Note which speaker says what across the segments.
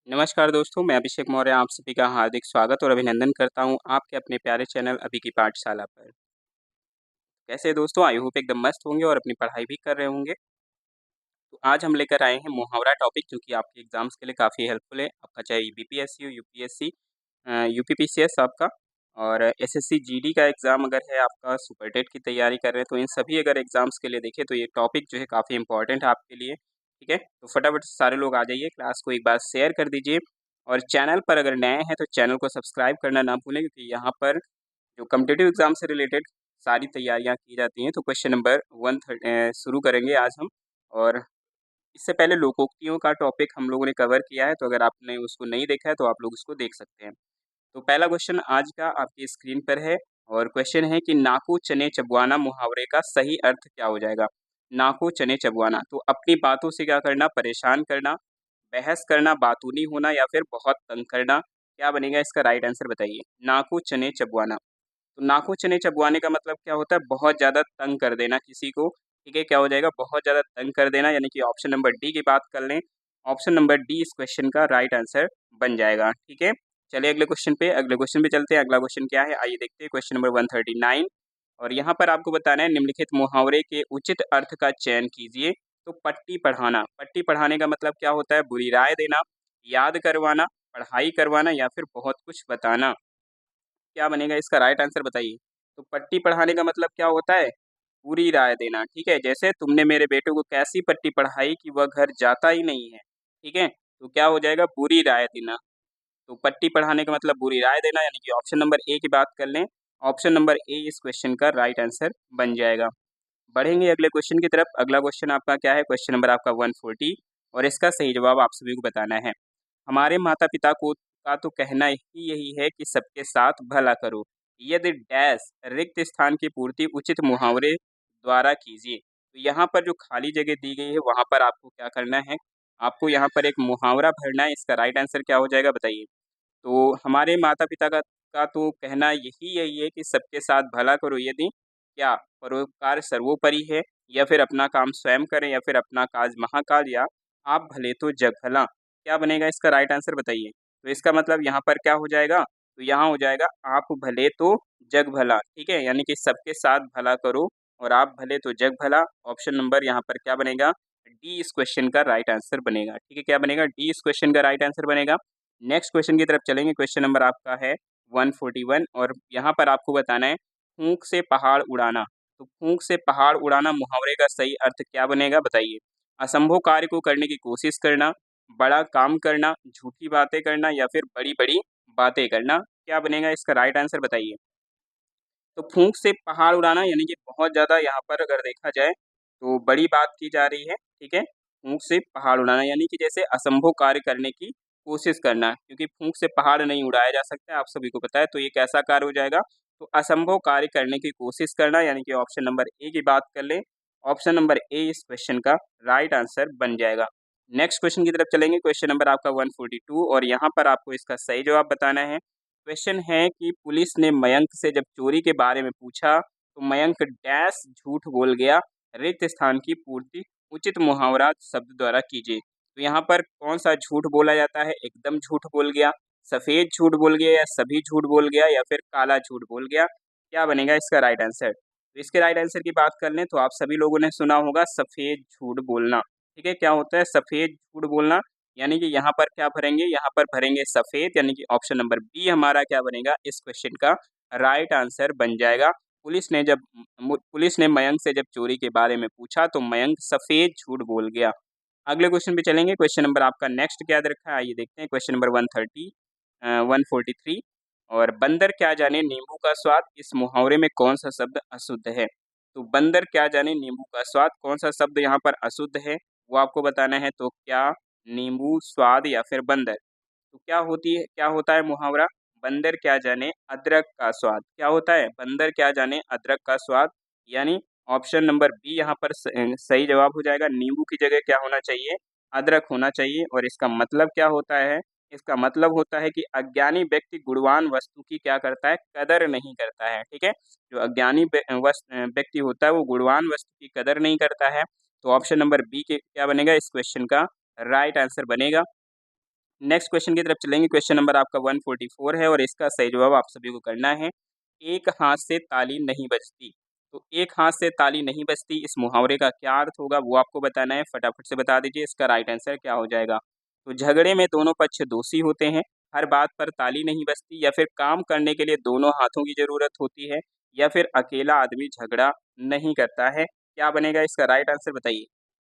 Speaker 1: नमस्कार दोस्तों, मैं अभिषेक मौर्य आप सभी का हार्दिक स्वागत और अभिनंदन करता हूँ आपके अपने प्यारे चैनल अभी की पाठशाला पर। कैसे हैं दोस्तों? आई होप एकदम मस्त होंगे और अपनी पढ़ाई भी कर रहे होंगे। तो आज हम लेकर आए हैं मुहावरा टॉपिक जो कि आपके एग्ज़ाम्स के लिए काफ़ी हेल्पफुल है। आपका चाहे बीपीएससी हो, यूपीएससी यूपीपीसीएस आपका और एसएससी जीडी का एग्ज़ाम अगर है आपका, सुपर टेट की तैयारी कर रहे हैं, तो इन सभी अगर एग्ज़ाम्स के लिए देखें तो ये टॉपिक जो है काफ़ी इंपॉर्टेंट है आपके लिए, ठीक है? तो फटाफट से सारे लोग आ जाइए, क्लास को एक बार शेयर कर दीजिए और चैनल पर अगर नए हैं तो चैनल को सब्सक्राइब करना ना भूलें क्योंकि यहाँ पर जो कॉम्पिटिटिव एग्ज़ाम से रिलेटेड सारी तैयारियाँ की जाती हैं। तो क्वेश्चन नंबर शुरू करेंगे आज हम और इससे पहले लोकोक्तियों का टॉपिक हम लोगों ने कवर किया है, तो अगर आपने उसको नहीं देखा है तो आप लोग उसको देख सकते हैं। तो पहला क्वेश्चन आज का आपकी स्क्रीन पर है और क्वेश्चन है कि नाको चने चबवाना मुहावरे का सही अर्थ क्या हो जाएगा? नाको चने चबवाना, तो अपनी बातों से क्या करना? परेशान करना, बहस करना, बातूनी होना या फिर बहुत तंग करना। क्या बनेगा इसका राइट आंसर बताइए? नाको चने चबवाना। तो नाखून चने चबवाने का मतलब क्या होता है? बहुत ज़्यादा तंग कर देना किसी को, ठीक है? क्या हो जाएगा? बहुत ज़्यादा तंग कर देना यानी कि ऑप्शन नंबर डी की बात कर लें, ऑप्शन नंबर डी इस क्वेश्चन का राइट आंसर बन जाएगा, ठीक है? चलिए अगले क्वेश्चन पे चलते हैं। अगला क्वेश्चन क्या है? आइए देखते हैं क्वेश्चन नंबर 139 और यहाँ पर आपको बताना है निम्नलिखित मुहावरे के उचित अर्थ का चयन कीजिए। तो पट्टी पढ़ाने का मतलब क्या होता है? बुरी राय देना, याद करवाना, पढ़ाई करवाना या फिर बहुत कुछ बताना। क्या बनेगा इसका राइट आंसर बताइए? तो पट्टी पढ़ाने का मतलब क्या होता है? पूरी राय देना, ठीक है? जैसे तुमने मेरे बेटे को कैसी पट्टी पढ़ाई कि वह घर जाता ही नहीं है, ठीक है? तो क्या हो जाएगा? बुरी राय देना। तो पट्टी पढ़ाने का मतलब बुरी राय देना यानी कि ऑप्शन नंबर ए की बात कर लें, ऑप्शन नंबर ए इस क्वेश्चन का राइट आंसर बन जाएगा। बढ़ेंगे अगले क्वेश्चन की तरफ। अगला क्वेश्चन आपका क्या है? क्वेश्चन नंबर आपका 140 और इसका सही जवाब आप सभी को बताना है। हमारे माता-पिता को का तो कहना ही यही है कि सबके साथ भला करो। यदि डैश रिक्त स्थान की पूर्ति उचित मुहावरे द्वारा कीजिए। तो यहाँ पर जो खाली जगह दी गई है वहाँ पर आपको क्या करना है? आपको यहाँ पर एक मुहावरा भरना है। इसका राइट आंसर क्या हो जाएगा बताइए? तो हमारे माता-पिता का तो कहना यही है कि सबके साथ भला करो यदि क्या परोपकार सर्वोपरि है या फिर अपना काम स्वयं करें या फिर अपना काज महाकाज या आप भले तो जग भला। क्या बनेगा इसका राइट आंसर बताइए? तो इसका मतलब यहाँ पर क्या हो जाएगा? तो यहाँ हो जाएगा आप भले तो जग भला, ठीक है? यानी कि सबके साथ भला करो और आप भले तो जग भला। ऑप्शन नंबर यहाँ पर क्या बनेगा? डी इस क्वेश्चन का राइट आंसर बनेगा, ठीक है? क्या बनेगा? डी इस क्वेश्चन का राइट आंसर बनेगा। नेक्स्ट क्वेश्चन की तरफ चलेंगे। क्वेश्चन नंबर आपका है 141 और यहाँ पर आपको बताना है फूँक से पहाड़ उड़ाना। तो फूँक से पहाड़ उड़ाना मुहावरे का सही अर्थ क्या बनेगा बताइए? असंभव कार्य को करने की कोशिश करना, बड़ा काम करना, झूठी बातें करना या फिर बड़ी-बड़ी बातें करना। क्या बनेगा इसका राइट आंसर बताइए? तो फूँक से पहाड़ उड़ाना यानी कि बहुत ज़्यादा यहाँ पर अगर देखा जाए तो बड़ी बात की जा रही है, ठीक है? फूँक से पहाड़ उड़ाना यानी कि जैसे असंभव कार्य करने की कोशिश करना, क्योंकि फूँक से पहाड़ नहीं उड़ाया जा सकता है, आप सभी को पता है, तो ये कैसा कार्य हो जाएगा? तो असंभव कार्य करने की कोशिश करना यानी कि ऑप्शन नंबर ए की बात कर लें, ऑप्शन नंबर ए इस क्वेश्चन का राइट आंसर बन जाएगा। नेक्स्ट क्वेश्चन की तरफ चलेंगे, क्वेश्चन नंबर आपका 142 और यहाँ पर आपको इसका सही जवाब बताना है। क्वेश्चन है कि पुलिस ने मयंक से जब चोरी के बारे में पूछा तो मयंक डैश झूठ बोल गया, रिक्त स्थान की पूर्ति उचित मुहावरा शब्द द्वारा कीजिए। तो यहाँ पर कौन सा झूठ बोला जाता है? एकदम झूठ बोल गया, सफेद झूठ बोल गया या सभी झूठ बोल गया या फिर काला झूठ बोल गया। क्या बनेगा इसका राइट आंसर? तो इसके राइट आंसर की बात कर लें तो आप सभी लोगों ने सुना होगा सफेद झूठ बोलना, ठीक है? क्या होता है सफेद झूठ बोलना? यानी कि यहाँ पर क्या भरेंगे? यहाँ पर भरेंगे सफ़ेद यानी कि ऑप्शन नंबर बी हमारा क्या बनेगा? इस क्वेश्चन का राइट आंसर बन जाएगा। पुलिस ने मयंक से जब चोरी के बारे में पूछा तो मयंक सफ़ेद झूठ बोल गया। अगले क्वेश्चन पे चलेंगे। क्वेश्चन नंबर आपका नेक्स्ट क्या दे रखा है? आइए देखते हैं क्वेश्चन नंबर 143 और बंदर क्या जाने नींबू का स्वाद, इस मुहावरे में कौन-सा शब्द अशुद्ध है? तो बंदर क्या जाने नींबू का स्वाद, कौन-सा शब्द यहाँ पर अशुद्ध है? वो आपको बताना है। तो क्या नींबू, स्वाद या फिर बंदर? तो क्या होता है मुहावरा? बंदर क्या जाने अदरक का स्वाद। क्या होता है? बंदर क्या जाने अदरक का स्वाद, यानी ऑप्शन नंबर बी यहाँ पर सही जवाब हो जाएगा। नींबू की जगह क्या होना चाहिए? अदरक होना चाहिए और इसका मतलब क्या होता है? इसका मतलब होता है कि अज्ञानी व्यक्ति गुणवान वस्तु की क्या करता है? कदर नहीं करता है, ठीक है? जो अज्ञानी व्यक्ति होता है वो गुणवान वस्तु की कदर नहीं करता है। तो ऑप्शन नंबर बी के क्या बनेगा इस क्वेश्चन का राइट आंसर बनेगा। नेक्स्ट क्वेश्चन की तरफ चलेंगे। क्वेश्चन नंबर आपका 144 है और इसका सही जवाब आप सभी को करना है। एक हाथ से ताली नहीं बजती। तो एक हाथ से ताली नहीं बजती, इस मुहावरे का क्या अर्थ होगा वो आपको बताना है। फटाफट से बता दीजिए इसका राइट आंसर क्या हो जाएगा। तो झगड़े में दोनों पक्ष दोषी होते हैं, हर बात पर ताली नहीं बजती, या फिर काम करने के लिए दोनों हाथों की ज़रूरत होती है, या फिर अकेला आदमी झगड़ा नहीं करता है। क्या बनेगा इसका राइट आंसर बताइए।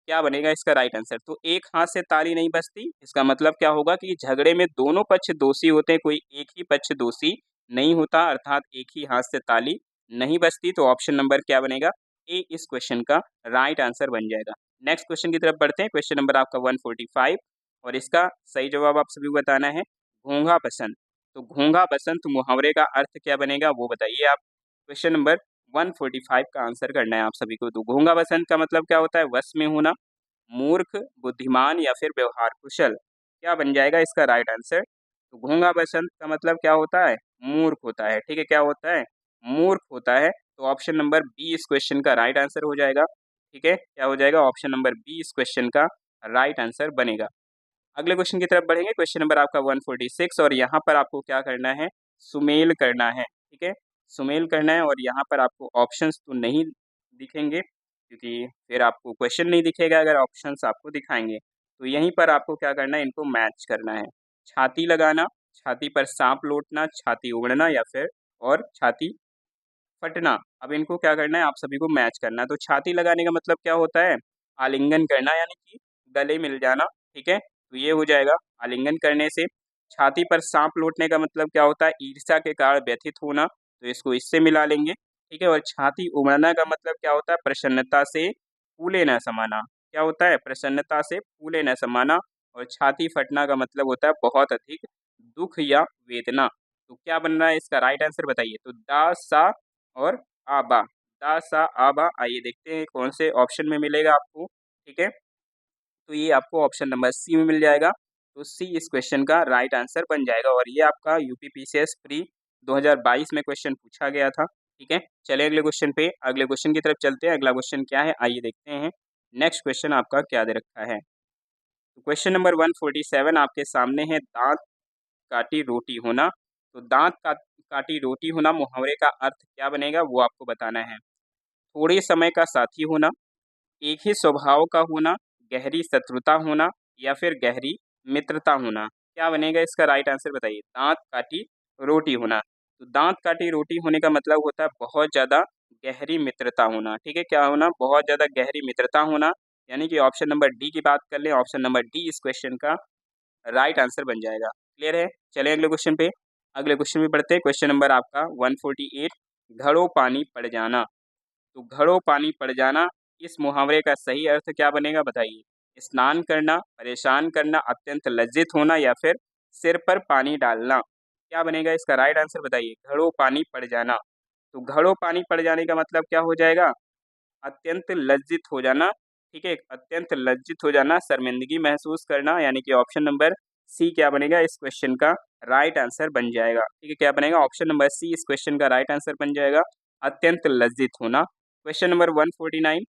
Speaker 1: क्या बनेगा इसका राइट आंसर। तो एक हाथ से ताली नहीं बजती, इसका मतलब क्या होगा कि झगड़े में दोनों पक्ष दोषी होते हैं, कोई एक ही पक्ष दोषी नहीं होता, अर्थात एक ही हाथ से ताली नहीं बजती। तो ऑप्शन नंबर क्या बनेगा, ए इस क्वेश्चन का राइट आंसर बन जाएगा। नेक्स्ट क्वेश्चन की तरफ बढ़ते हैं। क्वेश्चन नंबर आपका 145 और इसका सही जवाब आप सभी को बताना है। घोंघा बसंत। तो घोंघा बसंत मुहावरे का अर्थ क्या बनेगा वो बताइए आप। क्वेश्चन नंबर 145 का आंसर करना है आप सभी को। तो घोंघा बसंत का मतलब क्या होता है, वश में होना, मूर्ख, बुद्धिमान, या फिर व्यवहार कुशल। क्या बन जाएगा इसका राइट आंसर। तो घोंघा बसंत का मतलब क्या होता है, मूर्ख होता है। ठीक है, क्या होता है, मूर्ख होता है। तो ऑप्शन नंबर बी इस क्वेश्चन का राइट आंसर हो जाएगा। ठीक है, क्या हो जाएगा, ऑप्शन नंबर बी इस क्वेश्चन का राइट आंसर बनेगा। अगले क्वेश्चन की तरफ बढ़ेंगे। क्वेश्चन नंबर आपका 146 और यहाँ पर आपको क्या करना है, सुमेल करना है। ठीक है, सुमेल करना है और यहाँ पर आपको ऑप्शंस तो नहीं दिखेंगे, क्योंकि फिर आपको क्वेश्चन नहीं दिखेगा अगर ऑप्शंस आपको दिखाएंगे। तो यहीं पर आपको क्या करना है, इनको मैच करना है। छाती लगाना, छाती पर सांप लौटना, छाती उगड़ना, या फिर और छाती फटना। अब इनको क्या करना है, आप सभी को मैच करना है। तो छाती लगाने का मतलब क्या होता है, आलिंगन करना, यानी कि गले मिल जाना। ठीक है, तो ये हो जाएगा आलिंगन करने से। छाती पर सांप लौटने का मतलब क्या होता है, ईर्ष्या के कारण व्यथित होना, तो इसको इससे मिला लेंगे। ठीक है, और छाती उमड़ना का मतलब क्या होता है, प्रसन्नता से फूले न समाना। क्या होता है, प्रसन्नता से फूले न समाना। और छाती फटना का मतलब होता है बहुत अधिक दुख या वेदना। तो क्या बन रहा है इसका राइट आंसर बताइए। तो दा सा और आबा, दा सा आबा। आइए देखते हैं कौन से ऑप्शन में मिलेगा आपको। ठीक है, तो ये आपको ऑप्शन नंबर सी में मिल जाएगा। तो सी इस क्वेश्चन का राइट आंसर बन जाएगा और ये आपका यूपीपीसीएस प्री 2022 में क्वेश्चन पूछा गया था। ठीक है, चलिए अगले क्वेश्चन पे, अगले क्वेश्चन की तरफ चलते हैं। अगला क्वेश्चन क्या है आइए देखते हैं। नेक्स्ट क्वेश्चन आपका क्या दे रखा है। तो क्वेश्चन नंबर 147 आपके सामने है, दांत काटी रोटी होना। तो काटी रोटी होना मुहावरे का अर्थ क्या बनेगा वो आपको बताना है। थोड़े समय का साथी होना, एक ही स्वभाव का होना, गहरी शत्रुता होना, या फिर गहरी मित्रता होना। क्या बनेगा इसका राइट आंसर बताइए। दांत काटी रोटी होना। तो दांत काटी रोटी होने का मतलब होता है बहुत ज़्यादा गहरी मित्रता होना। ठीक है, क्या होना, बहुत ज़्यादा गहरी मित्रता होना। यानी कि ऑप्शन नंबर डी की बात कर लें, ऑप्शन नंबर डी इस क्वेश्चन का राइट आंसर बन जाएगा। क्लियर है, चलें अगले क्वेश्चन पे, अगले क्वेश्चन में पढ़ते हैं। क्वेश्चन नंबर आपका 148, घड़ों पानी पड़ जाना। तो घड़ों पानी पड़ जाना, इस मुहावरे का सही अर्थ क्या बनेगा बताइए। स्नान करना, परेशान करना, अत्यंत लज्जित होना, या फिर सिर पर पानी डालना। क्या बनेगा इसका राइट आंसर बताइए। घड़ों पानी पड़ जाना। तो घड़ों पानी पड़ जाने का मतलब क्या हो जाएगा, अत्यंत लज्जित हो जाना। ठीक है, अत्यंत लज्जित हो जाना, शर्मिंदगी महसूस करना, यानी कि ऑप्शन नंबर सी क्या बनेगा इस क्वेश्चन का राइट आंसर बन जाएगा। ठीक है, क्या बनेगा, ऑप्शन नंबर सी इस क्वेश्चन का राइट आंसर बन जाएगा, अत्यंत लज्जित होना। क्वेश्चन नंबर 149,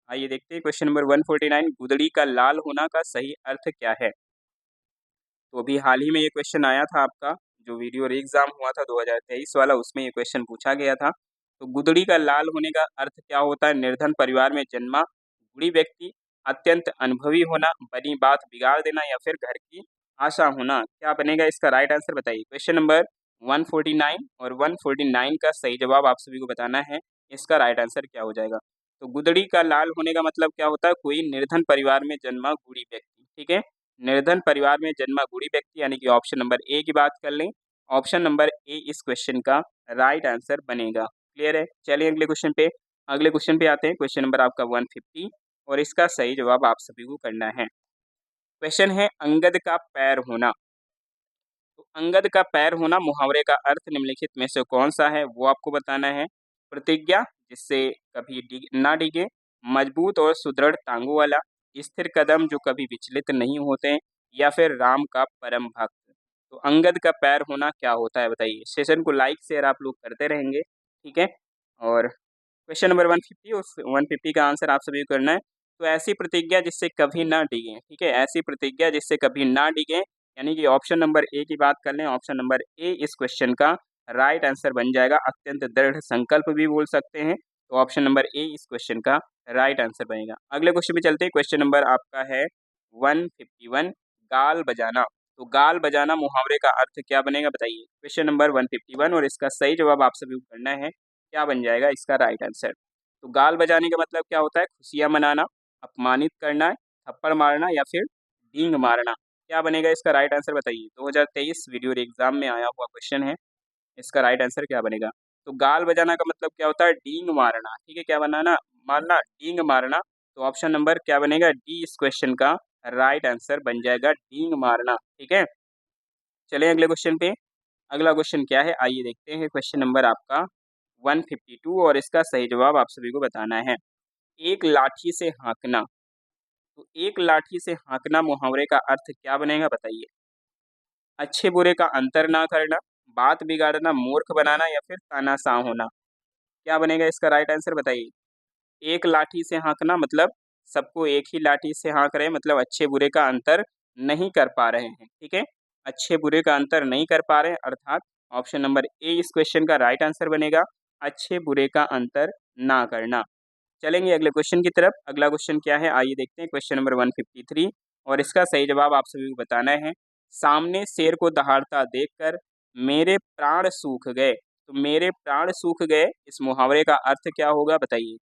Speaker 1: आइए देखते हैं क्वेश्चन नंबर 149, गुदड़ी का लाल होना का सही अर्थ क्या है। तो अभी हाल ही में ये क्वेश्चन आया था आपका, जो वीडियो री एग्जाम हुआ था 2023 वाला, उसमें ये क्वेश्चन पूछा गया था। तो गुदड़ी का लाल होने का अर्थ क्या होता है, निर्धन परिवार में जन्मा गुड़ी व्यक्ति, अत्यंत अनुभवी होना, बनी बात बिगाड़ देना, या फिर घर की आशा होना। क्या बनेगा इसका राइट आंसर बताइए। क्वेश्चन नंबर 149 और 149 का सही जवाब आप सभी को बताना है। इसका राइट आंसर क्या हो जाएगा। तो गुदड़ी का लाल होने का मतलब क्या होता है, कोई निर्धन परिवार में जन्मा गुड़ी व्यक्ति। ठीक है, निर्धन परिवार में जन्मा गुड़ी व्यक्ति, यानी कि ऑप्शन नंबर ए की बात कर लें, ऑप्शन नंबर ए इस क्वेश्चन का राइट आंसर बनेगा। क्लियर है, चलिए अगले क्वेश्चन पे, अगले क्वेश्चन पे आते हैं। क्वेश्चन नंबर आपका 150 और इसका सही जवाब आप सभी को करना है। क्वेश्चन है, अंगद का पैर होना। तो अंगद का पैर होना मुहावरे का अर्थ निम्नलिखित में से कौन सा है वो आपको बताना है। प्रतिज्ञा, जिससे कभी ना डिगे, मजबूत और सुदृढ़ टांगों वाला, स्थिर कदम जो कभी विचलित नहीं होते, या फिर राम का परम भक्त। तो अंगद का पैर होना क्या होता है बताइए। सेशन को लाइक शेयर आप लोग करते रहेंगे। ठीक है, और क्वेश्चन नंबर 150, उस 150 का आंसर आप सभी को करना है। तो ऐसी प्रतिज्ञा जिससे कभी ना डिगे। ठीक है, ऐसी प्रतिज्ञा जिससे कभी ना डिगे, यानी कि ऑप्शन नंबर ए की बात कर लें, ऑप्शन नंबर ए इस क्वेश्चन का राइट आंसर बन जाएगा। अत्यंत दृढ़ संकल्प भी बोल सकते हैं, तो ऑप्शन नंबर ए इस क्वेश्चन का राइट आंसर बनेगा। अगले क्वेश्चन पे चलते हैं। क्वेश्चन नंबर आपका है 151, गाल बजाना। तो गाल बजाना मुहावरे का अर्थ क्या बनेगा बताइए। क्वेश्चन नंबर 151 और इसका सही जवाब आप सभी को करना है। क्या बन जाएगा इसका राइट आंसर। तो गाल बजाने का मतलब क्या होता है, खुशियाँ मनाना, अपमानित करना, थप्पड़ मारना या फिर डींग मारना। क्या बनेगा इसका राइट आंसर बताइए। 2023 वीडियो एग्जाम में आया हुआ क्वेश्चन है, इसका राइट आंसर क्या बनेगा। तो गाल बजाना का मतलब क्या होता है, डींग मारना। ठीक है, क्या बनाना, मारना, डींग मारना। तो ऑप्शन नंबर क्या बनेगा, डी इस क्वेश्चन का राइट आंसर बन जाएगा, डींग मारना। ठीक है, चलें अगले क्वेश्चन पे। अगला क्वेश्चन क्या है आइए देखते हैं। क्वेश्चन नंबर आपका 152 और इसका सही जवाब आप सभी को बताना है। एक लाठी से हाँकना। तो एक लाठी से हाँकना मुहावरे का अर्थ क्या बनेगा बताइए। अच्छे बुरे का अंतर ना करना, बात बिगाड़ना, मूर्ख बनाना या फिर तानाशाह होना। क्या बनेगा इसका राइट आंसर बताइए। एक लाठी से हाँकना मतलब सबको एक ही लाठी से हाँक रहे हैं, मतलब अच्छे बुरे का अंतर नहीं कर पा रहे हैं। ठीक है, अच्छे बुरे का अंतर नहीं कर पा रहे हैं, अर्थात ऑप्शन नंबर ए इस क्वेश्चन का राइट आंसर बनेगा, अच्छे बुरे का अंतर ना करना। चलेंगे अगले क्वेश्चन की तरफ। अगला क्वेश्चन क्या है आइए देखते हैं। क्वेश्चन नंबर 153 और इसका सही जवाब आप सभी को बताना है। सामने शेर को दहाड़ता देखकर मेरे प्राण सूख गए। तो मेरे प्राण सूख गए इस मुहावरे का अर्थ क्या होगा बताइए।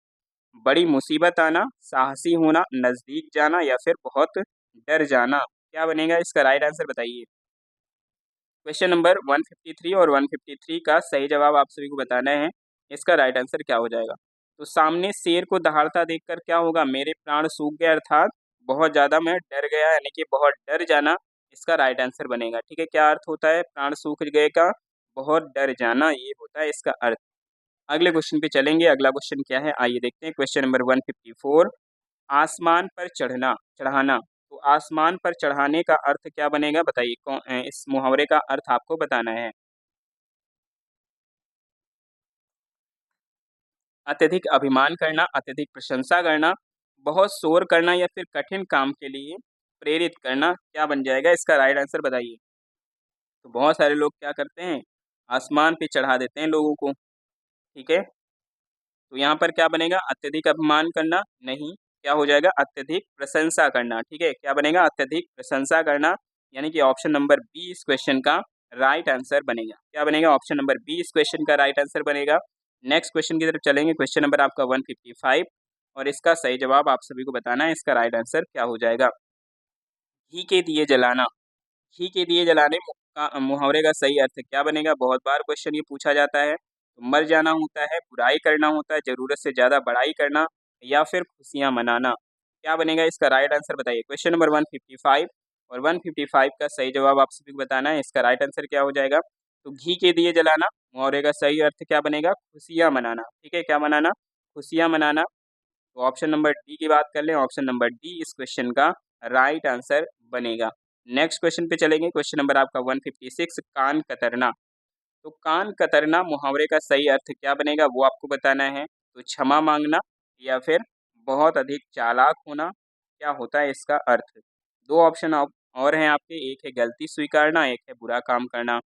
Speaker 1: बड़ी मुसीबत आना, साहसी होना, नजदीक जाना या फिर बहुत डर जाना। क्या बनेगा इसका राइट आंसर बताइए। क्वेश्चन नंबर 153 और 153 का सही जवाब आप सभी को बताना है। इसका राइट आंसर क्या हो जाएगा। तो सामने शेर को दहाड़ता देखकर क्या होगा, मेरे प्राण सूख गए, अर्थात बहुत ज़्यादा मैं डर गया, यानी कि बहुत डर जाना इसका राइट आंसर बनेगा। ठीक है, क्या अर्थ होता है प्राण सूख गए का, बहुत डर जाना, ये होता है इसका अर्थ। अगले क्वेश्चन पे चलेंगे। अगला क्वेश्चन क्या है आइए देखते हैं। क्वेश्चन नंबर 154, आसमान पर चढ़ना, चढ़ाना। तो आसमान पर चढ़ाने का अर्थ क्या बनेगा बताइए। इस मुहावरे का अर्थ आपको बताना है। अत्यधिक अभिमान करना, अत्यधिक प्रशंसा करना, बहुत शोर करना या फिर कठिन काम के लिए प्रेरित करना। क्या बन जाएगा इसका राइट आंसर बताइए। तो बहुत सारे लोग क्या करते हैं, आसमान पे चढ़ा देते हैं लोगों को। ठीक है, तो यहाँ पर क्या बनेगा, अत्यधिक अभिमान करना नहीं, क्या हो जाएगा अत्यधिक प्रशंसा करना। ठीक है, क्या बनेगा अत्यधिक प्रशंसा करना, यानी कि ऑप्शन नंबर बी इस क्वेश्चन का राइट आंसर बनेगा। क्या बनेगा, ऑप्शन नंबर बी इस क्वेश्चन का राइट आंसर बनेगा। नेक्स्ट क्वेश्चन की तरफ चलेंगे। क्वेश्चन नंबर आपका 155 और इसका सही जवाब आप सभी को बताना है। इसका राइट आंसर क्या हो जाएगा। घी के दिए जलाना। घी के दिए जलाने का मुहावरे का सही अर्थ क्या बनेगा। बहुत बार क्वेश्चन ये पूछा जाता है। तो मर जाना होता है, बुराई करना होता है, जरूरत से ज्यादा बड़ाई करना या फिर खुशियां मनाना। क्या बनेगा इसका राइट आंसर बताइए। क्वेश्चन नंबर 155 और 155 का सही जवाब आप सभी को बताना है। इसका राइट आंसर क्या हो जाएगा। तो घी के दिए जलाना मुहावरे का सही अर्थ क्या बनेगा, खुशियां मनाना। ठीक है, क्या मनाना, खुशियां मनाना। तो ऑप्शन नंबर डी की बात कर लें, ऑप्शन नंबर डी इस क्वेश्चन का राइट आंसर बनेगा। नेक्स्ट क्वेश्चन पे चलेंगे। क्वेश्चन नंबर आपका 156, कान कतरना। तो कान कतरना मुहावरे का सही अर्थ क्या बनेगा वो आपको बताना है। तो क्षमा मांगना या फिर बहुत अधिक चालाक होना। क्या होता है इसका अर्थ। दो ऑप्शन और हैं आपके, एक है गलती स्वीकारना, एक है बुरा काम करना।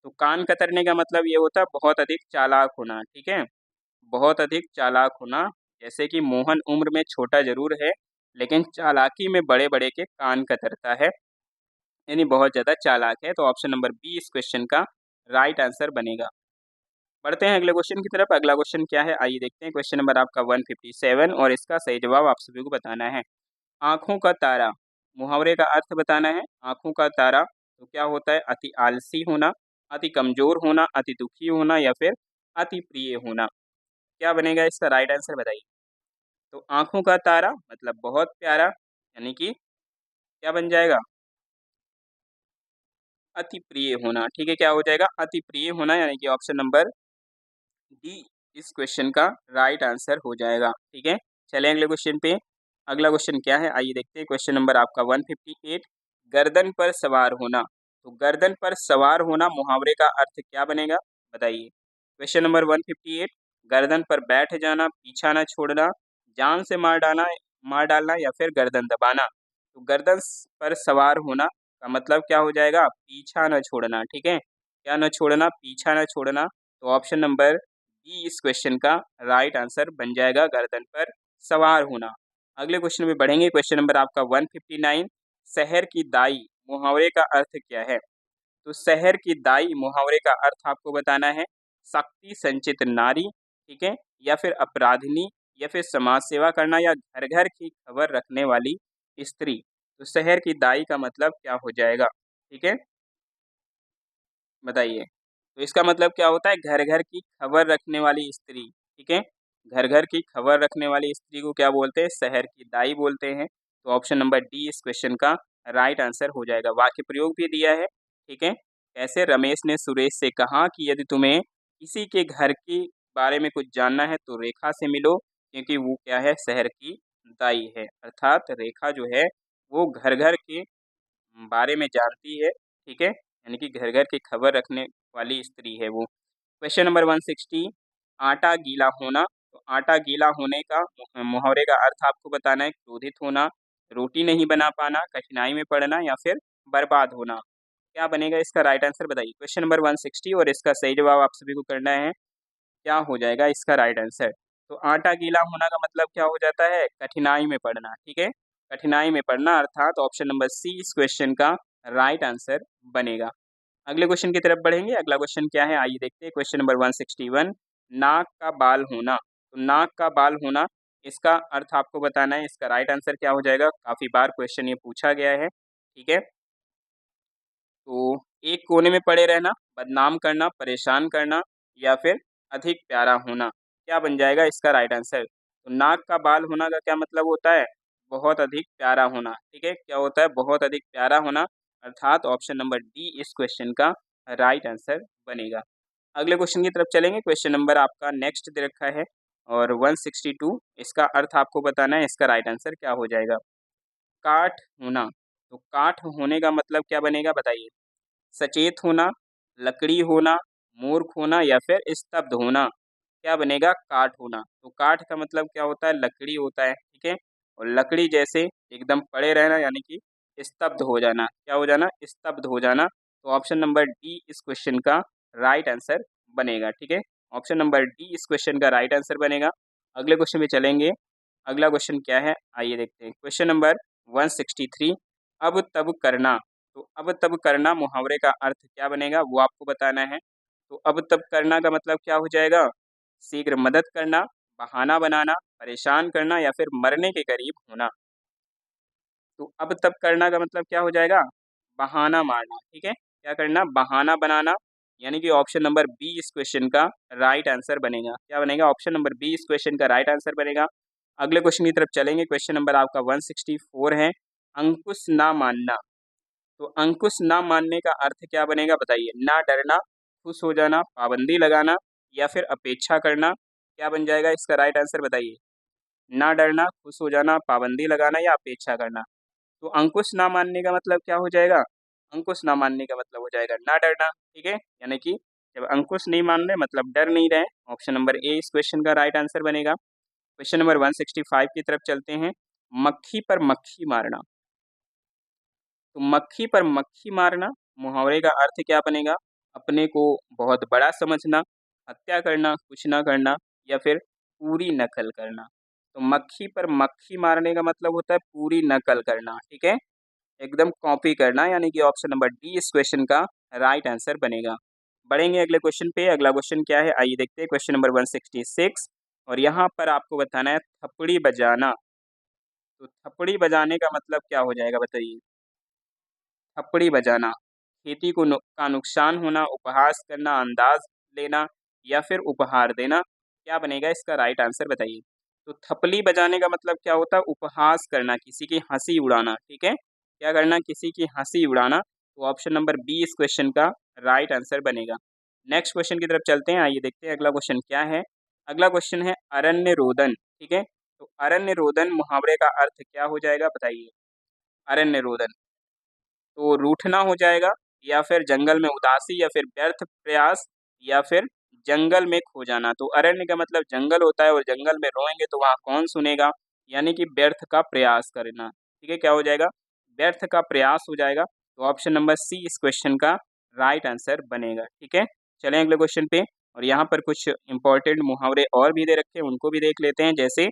Speaker 1: तो कान कतरने का मतलब ये होता है बहुत अधिक चालाक होना। ठीक है, बहुत अधिक चालाक होना, जैसे कि मोहन उम्र में छोटा जरूर है लेकिन चालाकी में बड़े बड़े के कान कतरता है, यानी बहुत ज़्यादा चालाक है। तो ऑप्शन नंबर बी इस क्वेश्चन का राइट आंसर बनेगा। बढ़ते हैं अगले क्वेश्चन की तरफ। अगला क्वेश्चन क्या है आइए देखते हैं। क्वेश्चन नंबर आपका 157 और इसका सही जवाब आप सभी को बताना है। आँखों का तारा, मुहावरे का अर्थ बताना है। आँखों का तारा तो क्या होता है, अति आलसी होना, अति कमज़ोर होना, अति दुखी होना या फिर अति प्रिय होना। क्या बनेगा इसका राइट आंसर बताइए। तो आँखों का तारा मतलब बहुत प्यारा, यानी कि क्या बन जाएगा, अति प्रिय होना। ठीक है, क्या हो जाएगा अति प्रिय होना, यानी कि ऑप्शन नंबर डी इस क्वेश्चन का राइट आंसर हो जाएगा। ठीक है, चलें अगले क्वेश्चन पे। अगला क्वेश्चन क्या है आइए देखते हैं। क्वेश्चन नंबर आपका 158, गर्दन पर सवार होना। तो गर्दन पर सवार होना मुहावरे का अर्थ क्या बनेगा बताइए। क्वेश्चन नंबर 158, गर्दन पर बैठ जाना, पीछा न छोड़ना, जान से मार डालना, मार डालना या फिर गर्दन दबाना। तो गर्दन पर सवार होना का मतलब क्या हो जाएगा, पीछा न छोड़ना। ठीक है, क्या न छोड़ना, पीछा न छोड़ना। तो ऑप्शन नंबर बी इस क्वेश्चन का राइट आंसर बन जाएगा, गर्दन पर सवार होना। अगले क्वेश्चन में बढ़ेंगे। क्वेश्चन नंबर आपका 159, शहर की दाई मुहावरे का अर्थ क्या है? तो शहर की दाई मुहावरे का अर्थ आपको बताना है, शक्ति संचित नारी, ठीक है, या फिर अपराधिनी, या फिर समाज सेवा करना, या घर घर की खबर रखने वाली स्त्री। तो शहर की दाई का मतलब क्या हो जाएगा? ठीक है, बताइए। तो इसका मतलब क्या होता है, घर घर की खबर रखने वाली स्त्री। ठीक है, घर घर की खबर रखने वाली स्त्री को क्या बोलते हैं? शहर की दाई बोलते हैं। तो ऑप्शन नंबर डी इस क्वेश्चन का राइट आंसर हो जाएगा। वाक्य प्रयोग भी दिया है। ठीक है, कैसे? रमेश ने सुरेश से कहा कि यदि तुम्हें किसी के घर के बारे में कुछ जानना है तो रेखा से मिलो, क्योंकि वो क्या है? शहर की दाई है। अर्थात रेखा जो है वो घर घर के बारे में जानती है। ठीक है, यानी कि घर घर की खबर रखने वाली स्त्री है वो। क्वेश्चन नंबर 160, आटा गीला होना। तो आटा गीला होने का मुहावरे का अर्थ आपको बताना है, क्रोधित होना, रोटी नहीं बना पाना, कठिनाई में पड़ना, या फिर बर्बाद होना। क्या बनेगा इसका राइट आंसर, बताइए। क्वेश्चन नंबर 160 और इसका सही जवाब आप सभी को करना है। क्या हो जाएगा इसका राइट आंसर? तो आटा गीला होना का मतलब क्या हो जाता है? कठिनाई में पड़ना। ठीक है, कठिनाई में पड़ना, अर्थात ऑप्शन नंबर सी इस क्वेश्चन का राइट आंसर बनेगा। अगले क्वेश्चन की तरफ बढ़ेंगे। अगला क्वेश्चन क्या है, आइए देखते हैं। क्वेश्चन नंबर 161, नाक का बाल होना। तो नाक का बाल होना, इसका अर्थ आपको बताना है। इसका राइट आंसर क्या हो जाएगा? काफी बार क्वेश्चन ये पूछा गया है। ठीक है, तो एक कोने में पड़े रहना, बदनाम करना, परेशान करना, या फिर अधिक प्यारा होना। क्या बन जाएगा इसका राइट आंसर? तो नाक का बाल होना का क्या मतलब होता है? बहुत अधिक प्यारा होना। ठीक है, क्या होता है? बहुत अधिक प्यारा होना, अर्थात ऑप्शन नंबर डी इस क्वेश्चन का राइट आंसर बनेगा। अगले क्वेश्चन की तरफ चलेंगे। क्वेश्चन नंबर आपका नेक्स्ट दे रखा है और 162, इसका अर्थ आपको बताना है। इसका राइट आंसर क्या हो जाएगा? काठ होना। तो काठ होने का मतलब क्या बनेगा, बताइए। सचेत होना, लकड़ी होना, मूर्ख होना, या फिर स्तब्ध होना। क्या बनेगा? काठ होना। तो काठ का मतलब क्या होता है? लकड़ी होता है। ठीक है, और लकड़ी जैसे एकदम पड़े रहना, यानी कि स्तब्ध हो जाना। क्या हो जाना? स्तब्ध हो जाना। तो ऑप्शन नंबर डी इस क्वेश्चन का राइट आंसर बनेगा। ठीक है, ऑप्शन नंबर डी इस क्वेश्चन का राइट आंसर बनेगा। अगले क्वेश्चन में चलेंगे। अगला क्वेश्चन क्या है, आइए देखते हैं। क्वेश्चन नंबर 163, अब तब करना। तो अब तब करना मुहावरे का अर्थ क्या बनेगा वो आपको बताना है। तो अब तब करना का मतलब क्या हो जाएगा? शीघ्र मदद करना, बहाना बनाना, परेशान करना, या फिर मरने के करीब होना। तो अब तब करना का मतलब क्या हो जाएगा? बहाना मारना। ठीक है, क्या करना? बहाना बनाना, यानी कि ऑप्शन नंबर बी इस क्वेश्चन का राइट आंसर बनेगा। क्या बनेगा? ऑप्शन नंबर बी इस क्वेश्चन का राइट आंसर बनेगा। अगले क्वेश्चन की तरफ चलेंगे। क्वेश्चन नंबर आपका 164 है, अंकुश ना मानना। तो अंकुश ना मानने का अर्थ क्या बनेगा, बताइए। ना डरना, खुश हो जाना, पाबंदी लगाना, या फिर अपेक्षा करना। क्या बन जाएगा इसका राइट आंसर, बताइए। ना डरना, खुश हो जाना, पाबंदी लगाना, या अपेक्षा करना। तो अंकुश ना मानने का मतलब क्या हो जाएगा? अंकुश ना मानने का मतलब हो जाएगा ना डरना। ठीक है, यानी कि जब अंकुश नहीं मान रहे मतलब डर नहीं रहे। ऑप्शन नंबर ए इस क्वेश्चन का राइट आंसर बनेगा। क्वेश्चन नंबर 165 की तरफ चलते हैं। मक्खी पर मक्खी मारना। तो मक्खी पर मक्खी मारना मुहावरे का अर्थ क्या बनेगा? अपने को बहुत बड़ा समझना, हत्या करना, कुछ ना करना, या फिर पूरी नकल करना। तो मक्खी पर मक्खी मारने का मतलब होता है पूरी नकल करना। ठीक है, एकदम कॉपी करना, यानी कि ऑप्शन नंबर डी इस क्वेश्चन का राइट आंसर बनेगा। बढ़ेंगे अगले क्वेश्चन पे। अगला क्वेश्चन क्या है, आइए देखते हैं। क्वेश्चन नंबर 166 और यहाँ पर आपको बताना है थपड़ी बजाना। तो थपड़ी बजाने का मतलब क्या हो जाएगा, बताइए। थप्पड़ी बजाना, खेती को का नुकसान होना, उपहास करना, अंदाज लेना, या फिर उपहार देना। क्या बनेगा इसका राइट आंसर, बताइए। तो थपली बजाने का मतलब क्या होता है? उपहास करना, किसी की हंसी उड़ाना। ठीक है, क्या करना? किसी की हंसी उड़ाना। तो ऑप्शन नंबर बी इस क्वेश्चन का राइट आंसर बनेगा। नेक्स्ट क्वेश्चन की तरफ चलते हैं। आइए देखते हैं अगला क्वेश्चन क्या है। अगला क्वेश्चन है अरण्य रोदन। ठीक है, तो अरण्य रोदन मुहावरे का अर्थ क्या हो जाएगा, बताइए। अरण्य रोदन, तो रूठना हो जाएगा, या फिर जंगल में उदासी, या फिर व्यर्थ प्रयास, या फिर जंगल में खो जाना। तो अरण्य का मतलब जंगल होता है, और जंगल में रोएंगे तो वहाँ कौन सुनेगा, यानी कि व्यर्थ का प्रयास करना। ठीक है, क्या हो जाएगा? व्यर्थ का प्रयास हो जाएगा। तो ऑप्शन नंबर सी इस क्वेश्चन का राइट आंसर बनेगा। ठीक है, चलें अगले क्वेश्चन पे। और यहाँ पर कुछ इंपॉर्टेंट मुहावरे और भी दे रखे हैं, उनको भी देख लेते हैं। जैसे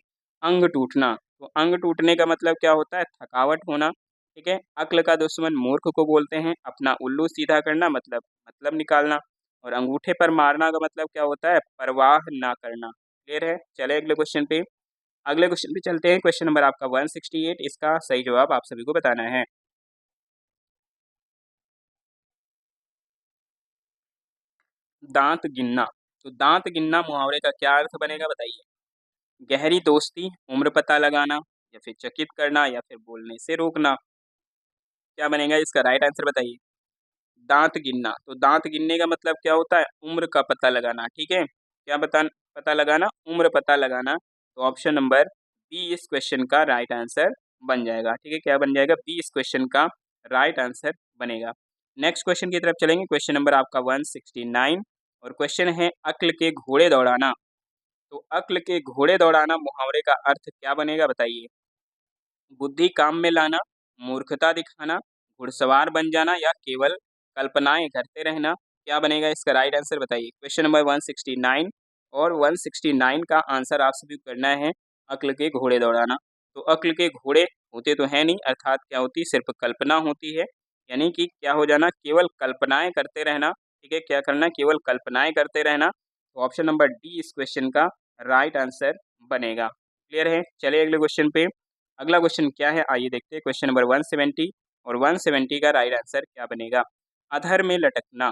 Speaker 1: अंग टूटना, तो अंग टूटने का मतलब क्या होता है? थकावट होना। ठीक है, अक्ल का दुश्मन मूर्ख को बोलते हैं। अपना उल्लू सीधा करना मतलब निकालना। और अंगूठे पर मारना का मतलब क्या होता है? परवाह ना करना। क्लियर है, चले अगले क्वेश्चन पे। अगले क्वेश्चन पे चलते हैं। क्वेश्चन नंबर आपका 168, इसका सही जवाब आप सभी को बताना है। दांत गिनना, तो दांत गिनना मुहावरे का क्या अर्थ बनेगा बताइए? गहरी दोस्ती, उम्र पता लगाना, या फिर चकित करना, या फिर बोलने से रोकना। क्या बनेगा इसका राइट आंसर बताइए? दांत गिनना, तो दांत गिनने का मतलब क्या होता है? उम्र का पता लगाना। ठीक है, क्या पता लगाना? उम्र पता लगाना। तो ऑप्शन नंबर बी इस क्वेश्चन का राइट आंसर बन जाएगा। ठीक है, क्या बन जाएगा? बी इस क्वेश्चन का राइट आंसर बनेगा। नेक्स्ट क्वेश्चन की तरफ चलेंगे। क्वेश्चन नंबर आपका 169, और क्वेश्चन है अक्ल के घोड़े दौड़ाना। तो अक्ल के घोड़े दौड़ाना मुहावरे का अर्थ क्या बनेगा बताइए? बुद्धि काम में लाना, मूर्खता दिखाना, घुड़सवार बन जाना, या केवल कल्पनाएं करते रहना। क्या बनेगा इसका राइट आंसर बताइए? क्वेश्चन नंबर 169, और 169 का आंसर आप सभी को करना है अक्ल के घोड़े दौड़ाना। तो अक्ल के घोड़े होते तो है नहीं, अर्थात क्या होती? सिर्फ कल्पना होती है। यानी कि क्या हो जाना? केवल कल्पनाएं करते रहना। ठीक है, क्या करना? केवल कल्पनाएं करते रहना। तो ऑप्शन नंबर डी इस क्वेश्चन का राइट आंसर बनेगा। क्लियर है, चलिए अगले क्वेश्चन पे। अगला क्वेश्चन क्या है आइए देखते हैं। क्वेश्चन नंबर 170, और 170 का राइट आंसर क्या बनेगा? अधर में लटकना,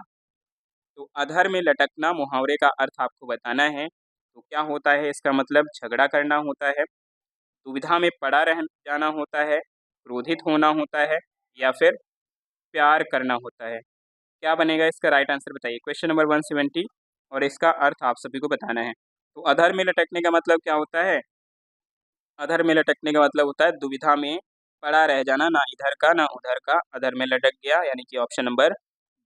Speaker 1: तो अधर में लटकना मुहावरे का अर्थ आपको बताना है। तो क्या होता है इसका मतलब? झगड़ा करना होता है, दुविधा में पड़ा रह जाना होता है, क्रोधित होना होता है, या फिर प्यार करना होता है। क्या बनेगा इसका राइट आंसर बताइए? क्वेश्चन नंबर 170, और इसका अर्थ आप सभी को बताना है। तो अधर में लटकने का मतलब क्या होता है? अधर में लटकने का मतलब होता है दुविधा में पड़ा रह जाना, ना इधर का ना उधर का, अधर में लटक गया। यानी कि ऑप्शन नंबर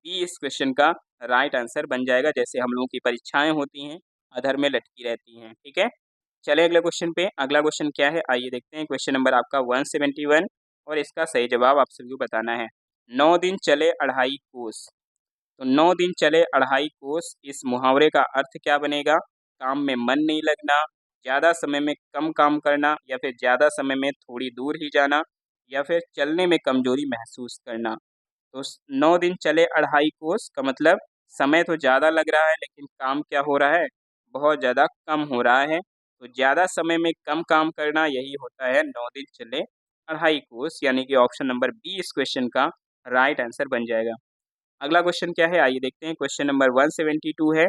Speaker 1: बी इस क्वेश्चन का राइट आंसर बन जाएगा। जैसे हम लोगों की परीक्षाएं होती हैं, अधर में लटकी रहती हैं। ठीक है, चलिए अगले क्वेश्चन पे। अगला क्वेश्चन क्या है आइए देखते हैं। क्वेश्चन नंबर आपका 171, और इसका सही जवाब आप सभी को बताना है। 9 दिन चले अढ़ाई कोस, तो 9 दिन चले अढ़ाई कोस, इस मुहावरे का अर्थ क्या बनेगा? काम में मन नहीं लगना, ज़्यादा समय में कम काम करना, या फिर ज़्यादा समय में थोड़ी दूर ही जाना, या फिर चलने में कमजोरी महसूस करना। तो 9 दिन चले अढ़ाई कोस का मतलब समय तो ज़्यादा लग रहा है, लेकिन काम क्या हो रहा है? बहुत ज़्यादा कम हो रहा है। तो ज़्यादा समय में कम काम करना, यही होता है 9 दिन चले अढ़ाई कोस। यानी कि ऑप्शन नंबर बी इस क्वेश्चन का राइट आंसर बन जाएगा। अगला क्वेश्चन क्या है आइए देखते हैं। क्वेश्चन नंबर 172 है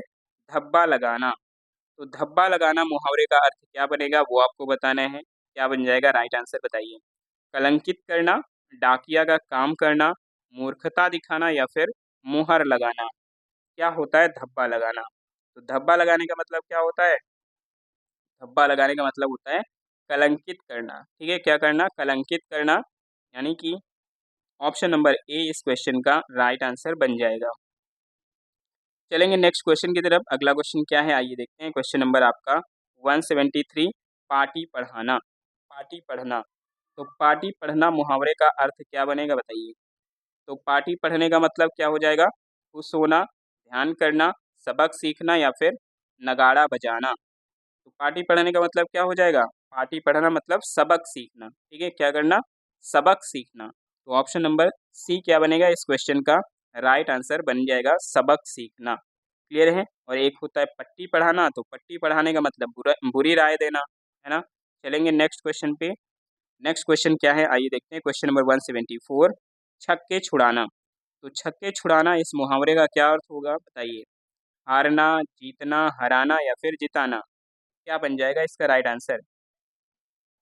Speaker 1: धब्बा लगाना। तो धब्बा लगाना मुहावरे का अर्थ क्या बनेगा वो आपको बताना है। क्या बन जाएगा? राइट आंसर बताइए। कलंकित करना, डाकिया का काम करना, मूर्खता दिखाना, या फिर मुहर लगाना। क्या होता है धब्बा लगाना? तो धब्बा लगाने का मतलब क्या होता है? धब्बा लगाने का मतलब होता है कलंकित करना। ठीक है, क्या करना? कलंकित करना। यानी कि ऑप्शन नंबर ए इस क्वेश्चन का राइट आंसर बन जाएगा। चलेंगे नेक्स्ट क्वेश्चन की तरफ। अगला क्वेश्चन क्या है आइए देखते हैं। क्वेश्चन नंबर आपका 173, पार्टी पढ़ाना। पार्टी पढ़ना, तो पार्टी पढ़ना मुहावरे का अर्थ क्या बनेगा बताइए? तो पार्टी पढ़ने का मतलब क्या हो जाएगा? खुश होना, ध्यान करना, सबक सीखना, या फिर नगाड़ा बजाना। तो पार्टी पढ़ने का मतलब क्या हो जाएगा? पार्टी पढ़ना मतलब सबक सीखना। ठीक है, क्या करना? सबक सीखना। तो ऑप्शन नंबर सी क्या बनेगा इस क्वेश्चन का राइट आंसर बन जाएगा, सबक सीखना। क्लियर है। और एक होता है पट्टी पढ़ाना, तो पट्टी पढ़ाने का मतलब बुरी राय देना, है ना। चलेंगे नेक्स्ट क्वेश्चन पे। नेक्स्ट क्वेश्चन क्या है आइए देखते हैं। क्वेश्चन नंबर 174, छक्के छुड़ाना। तो छक्के छुड़ाना इस मुहावरे का क्या अर्थ होगा बताइए? हारना, जीतना, हराना, या फिर जिताना। क्या बन जाएगा इसका राइट आंसर?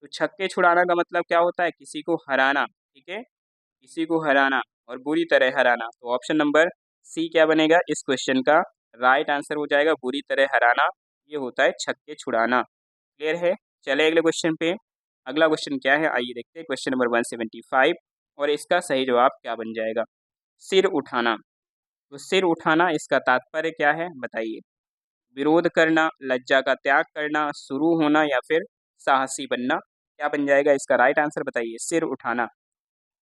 Speaker 1: तो छक्के छुड़ाना का मतलब क्या होता है? किसी को हराना। ठीक है, किसी को हराना, और बुरी तरह हराना। तो ऑप्शन नंबर सी क्या बनेगा इस क्वेश्चन का राइट आंसर हो जाएगा, बुरी तरह हराना। ये होता है छक्के छुड़ाना। क्लियर है। चले अगले क्वेश्चन पे। अगला क्वेश्चन क्या है आइए देखते हैं। क्वेश्चन नंबर 175, और इसका सही जवाब क्या बन जाएगा? सिर उठाना। तो सिर उठाना इसका तात्पर्य क्या है बताइए? विरोध करना, लज्जा का त्याग करना, शुरू होना, या फिर साहसी बनना। क्या बन जाएगा इसका राइट आंसर बताइए? सिर उठाना।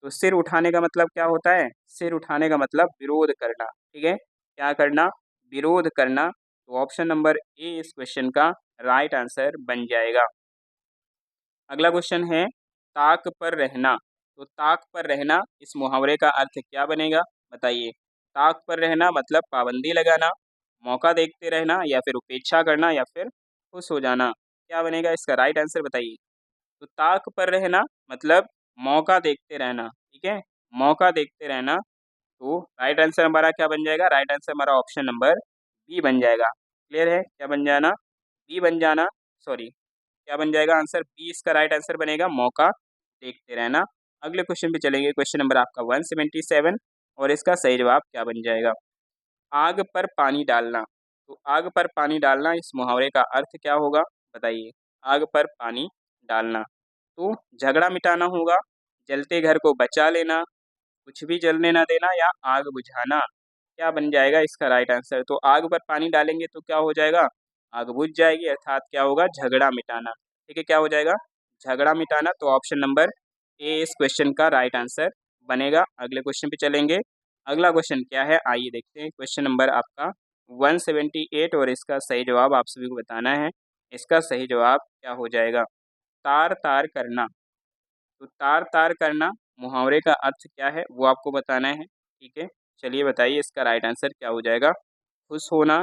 Speaker 1: तो सिर उठाने का मतलब क्या होता है? सिर उठाने का मतलब विरोध करना, ठीक है? क्या करना? विरोध करना। तो ऑप्शन नंबर ए इस क्वेश्चन का राइट आंसर बन जाएगा। अगला क्वेश्चन है ताक पर रहना। तो ताक पर रहना इस मुहावरे का अर्थ क्या बनेगा? बताइए। ताक पर रहना मतलब पाबंदी लगाना, मौका देखते रहना या फिर उपेक्षा करना या फिर खुश हो जाना। क्या बनेगा इसका राइट आंसर बताइए। तो ताक पर रहना मतलब मौका देखते रहना, ठीक है? मौका देखते रहना। तो राइट आंसर हमारा क्या बन जाएगा? राइट आंसर हमारा ऑप्शन नंबर बी बन जाएगा। क्लियर है? क्या बन जाना? बी बन जाना। सॉरी, क्या बन जाएगा आंसर? बी इसका राइट आंसर बनेगा, मौका देखते रहना। अगले क्वेश्चन पे चलेंगे। क्वेश्चन नंबर आपका 177 और इसका सही जवाब क्या बन जाएगा? आग पर पानी डालना। तो आग पर पानी डालना इस मुहावरे का अर्थ क्या होगा? बताइए। आग पर पानी डालना तो झगड़ा मिटाना होगा, जलते घर को बचा लेना, कुछ भी जलने ना देना या आग बुझाना। क्या बन जाएगा इसका राइट आंसर? तो आग पर पानी डालेंगे तो क्या हो जाएगा? आग बुझ जाएगी, अर्थात क्या होगा? झगड़ा मिटाना। ठीक है, क्या हो जाएगा? झगड़ा मिटाना। तो ऑप्शन नंबर ए इस क्वेश्चन का राइट आंसर बनेगा। अगले क्वेश्चन पे चलेंगे। अगला क्वेश्चन क्या है आइए देखते हैं। क्वेश्चन नंबर आपका 178 और इसका सही जवाब आप सभी को बताना है। इसका सही जवाब क्या हो जाएगा? तार तार करना। तो तार तार करना मुहावरे का अर्थ क्या है वो आपको बताना है, ठीक है? चलिए बताइए इसका राइट आंसर क्या हो जाएगा? खुश होना,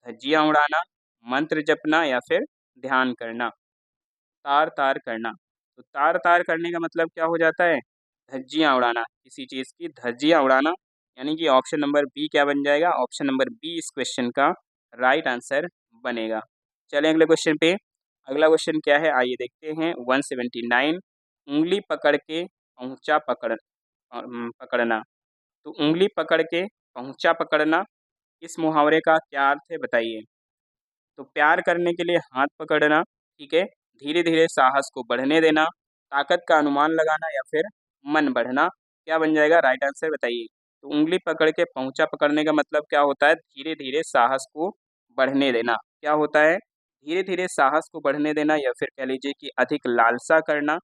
Speaker 1: धज्जियां उड़ाना, मंत्र जपना या फिर ध्यान करना। तार तार करना। तो तार तार करने का मतलब क्या हो जाता है? धज्जियां उड़ाना, किसी चीज़ की धज्जियां उड़ाना। यानी कि ऑप्शन नंबर बी क्या बन जाएगा? ऑप्शन नंबर बी इस क्वेश्चन का राइट आंसर बनेगा। चलें अगले क्वेश्चन पे। अगला क्वेश्चन क्या है आइए देखते हैं। 179 उंगली पकड़ के पहुंचा पकड़ना। तो उंगली पकड़ के पहुंचा पकड़ना इस मुहावरे का क्या अर्थ है बताइए। तो प्यार करने के लिए हाथ पकड़ना, ठीक है? धीरे धीरे साहस को बढ़ने देना, ताकत का अनुमान लगाना या फिर मन बढ़ना। क्या बन जाएगा राइट आंसर बताइए। तो उंगली पकड़ के पहुंचा पकड़ने का मतलब क्या होता है? धीरे धीरे साहस को बढ़ने देना। क्या होता है? धीरे धीरे साहस को बढ़ने देना या फिर कह लीजिए कि अधिक लालसा करना,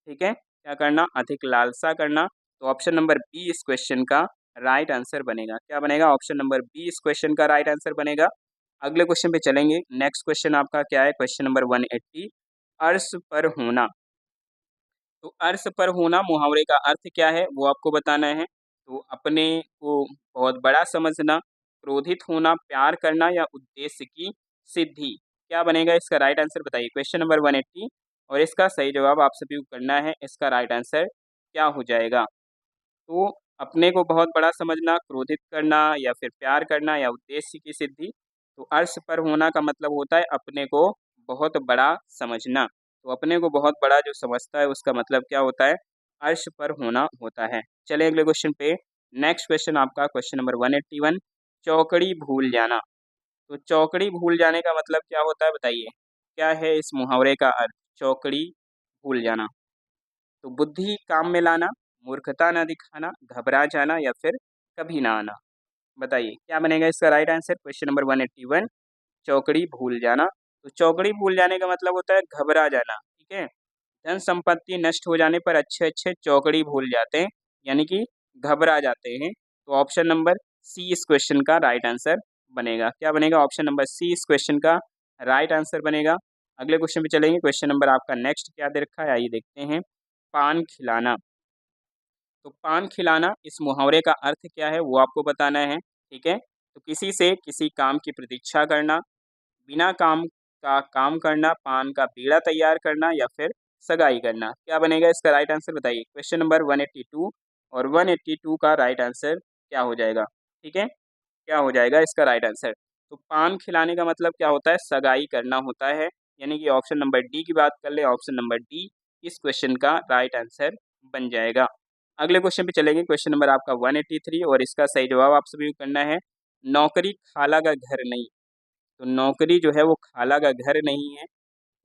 Speaker 1: ठीक है? क्या करना? अधिक लालसा करना। तो ऑप्शन नंबर बी इस क्वेश्चन का राइट आंसर बनेगा। क्या बनेगा? ऑप्शन नंबर बी इस क्वेश्चन का राइट आंसर बनेगा। अगले क्वेश्चन पे चलेंगे। नेक्स्ट क्वेश्चन आपका क्या है? क्वेश्चन नंबर 180 अर्श पर होना। तो अर्श पर होना मुहावरे का अर्थ क्या है वो आपको बताना है। तो अपने को बहुत बड़ा समझना, क्रोधित होना, प्यार करना या उद्देश्य की सिद्धि। क्या बनेगा इसका राइट आंसर बताइए। क्वेश्चन नंबर 180 और इसका सही जवाब आप सभी को करना है। इसका राइट आंसर क्या हो जाएगा? तो अपने को बहुत बड़ा समझना, क्रोधित करना या फिर प्यार करना या उद्देश्य की सिद्धि। तो अर्श पर होना का मतलब होता है अपने को बहुत बड़ा समझना। तो अपने को बहुत बड़ा जो समझता है उसका मतलब क्या होता है? अर्श पर होना होता है। चलिए अगले क्वेश्चन पे। नेक्स्ट क्वेश्चन आपका क्वेश्चन नंबर 181 चौकड़ी भूल जाना। तो चौकड़ी भूल जाने का मतलब क्या होता है बताइए। क्या है इस मुहावरे का अर्थ? चौकड़ी भूल जाना। तो बुद्धि काम में लाना, मूर्खता ना दिखाना, घबरा जाना या फिर कभी ना आना। बताइए क्या बनेगा इसका राइट आंसर? क्वेश्चन नंबर 181 चौकड़ी भूल जाना। तो चौकड़ी भूल जाने का मतलब होता है घबरा जाना, ठीक है? धन संपत्ति नष्ट हो जाने पर अच्छे अच्छे चौकड़ी भूल जाते हैं, यानी कि घबरा जाते हैं। तो ऑप्शन नंबर सी इस क्वेश्चन का राइट आंसर बनेगा। क्या बनेगा? ऑप्शन नंबर सी इस क्वेश्चन का राइट आंसर बनेगा। अगले क्वेश्चन पे चलेंगे। क्वेश्चन नंबर आपका नेक्स्ट क्या दे रखा है आइए देखते हैं। पान खिलाना। तो पान खिलाना इस मुहावरे का अर्थ क्या है वो आपको बताना है, ठीक है? तो किसी से किसी काम की प्रतीक्षा करना, बिना काम का काम करना, पान का बीड़ा तैयार करना या फिर सगाई करना। क्या बनेगा इसका राइट आंसर बताइए। क्वेश्चन नंबर 182 और 182 का राइट आंसर क्या हो जाएगा? ठीक है, क्या हो जाएगा इसका राइट आंसर? तो पान खिलाने का मतलब क्या होता है? सगाई करना होता है। यानी कि ऑप्शन नंबर डी की बात कर ले, ऑप्शन नंबर डी इस क्वेश्चन का राइट आंसर बन जाएगा। अगले क्वेश्चन पे चलेंगे। क्वेश्चन नंबर आपका 183 और इसका सही जवाब आप सभी को करना है। नौकरी खाला का घर नहीं। तो नौकरी जो है वो खाला का घर नहीं है।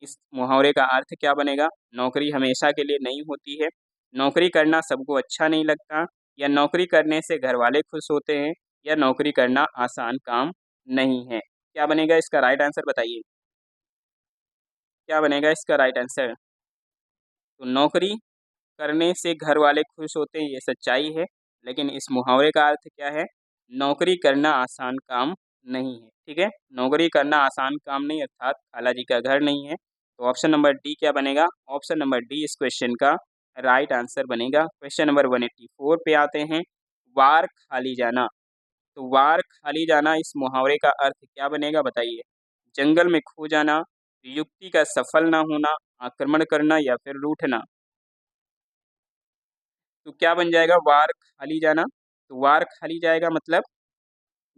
Speaker 1: इस मुहावरे का अर्थ क्या बनेगा? नौकरी हमेशा के लिए नहीं होती है, नौकरी करना सबको अच्छा नहीं लगता, या नौकरी करने से घर वाले खुश होते हैं, या नौकरी करना आसान काम नहीं है। क्या बनेगा इसका राइट आंसर बताइए। क्या बनेगा इसका राइट आंसर? तो नौकरी करने से घर वाले खुश होते हैं, ये सच्चाई है, लेकिन इस मुहावरे का अर्थ क्या है? नौकरी करना आसान काम नहीं है, ठीक है? नौकरी करना आसान काम नहीं अर्थात खाला जी का घर नहीं है। तो ऑप्शन नंबर डी क्या बनेगा? ऑप्शन नंबर डी इस क्वेश्चन का राइट आंसर बनेगा। क्वेश्चन नंबर 184 पे आते हैं, वार खाली जाना। तो वार खाली जाना इस मुहावरे का अर्थ क्या बनेगा बताइए? जंगल में खो जाना, युक्ति का सफल ना होना, आक्रमण करना या फिर रूठना। तो क्या बन जाएगा वार खाली जाना? तो वार खाली जाएगा मतलब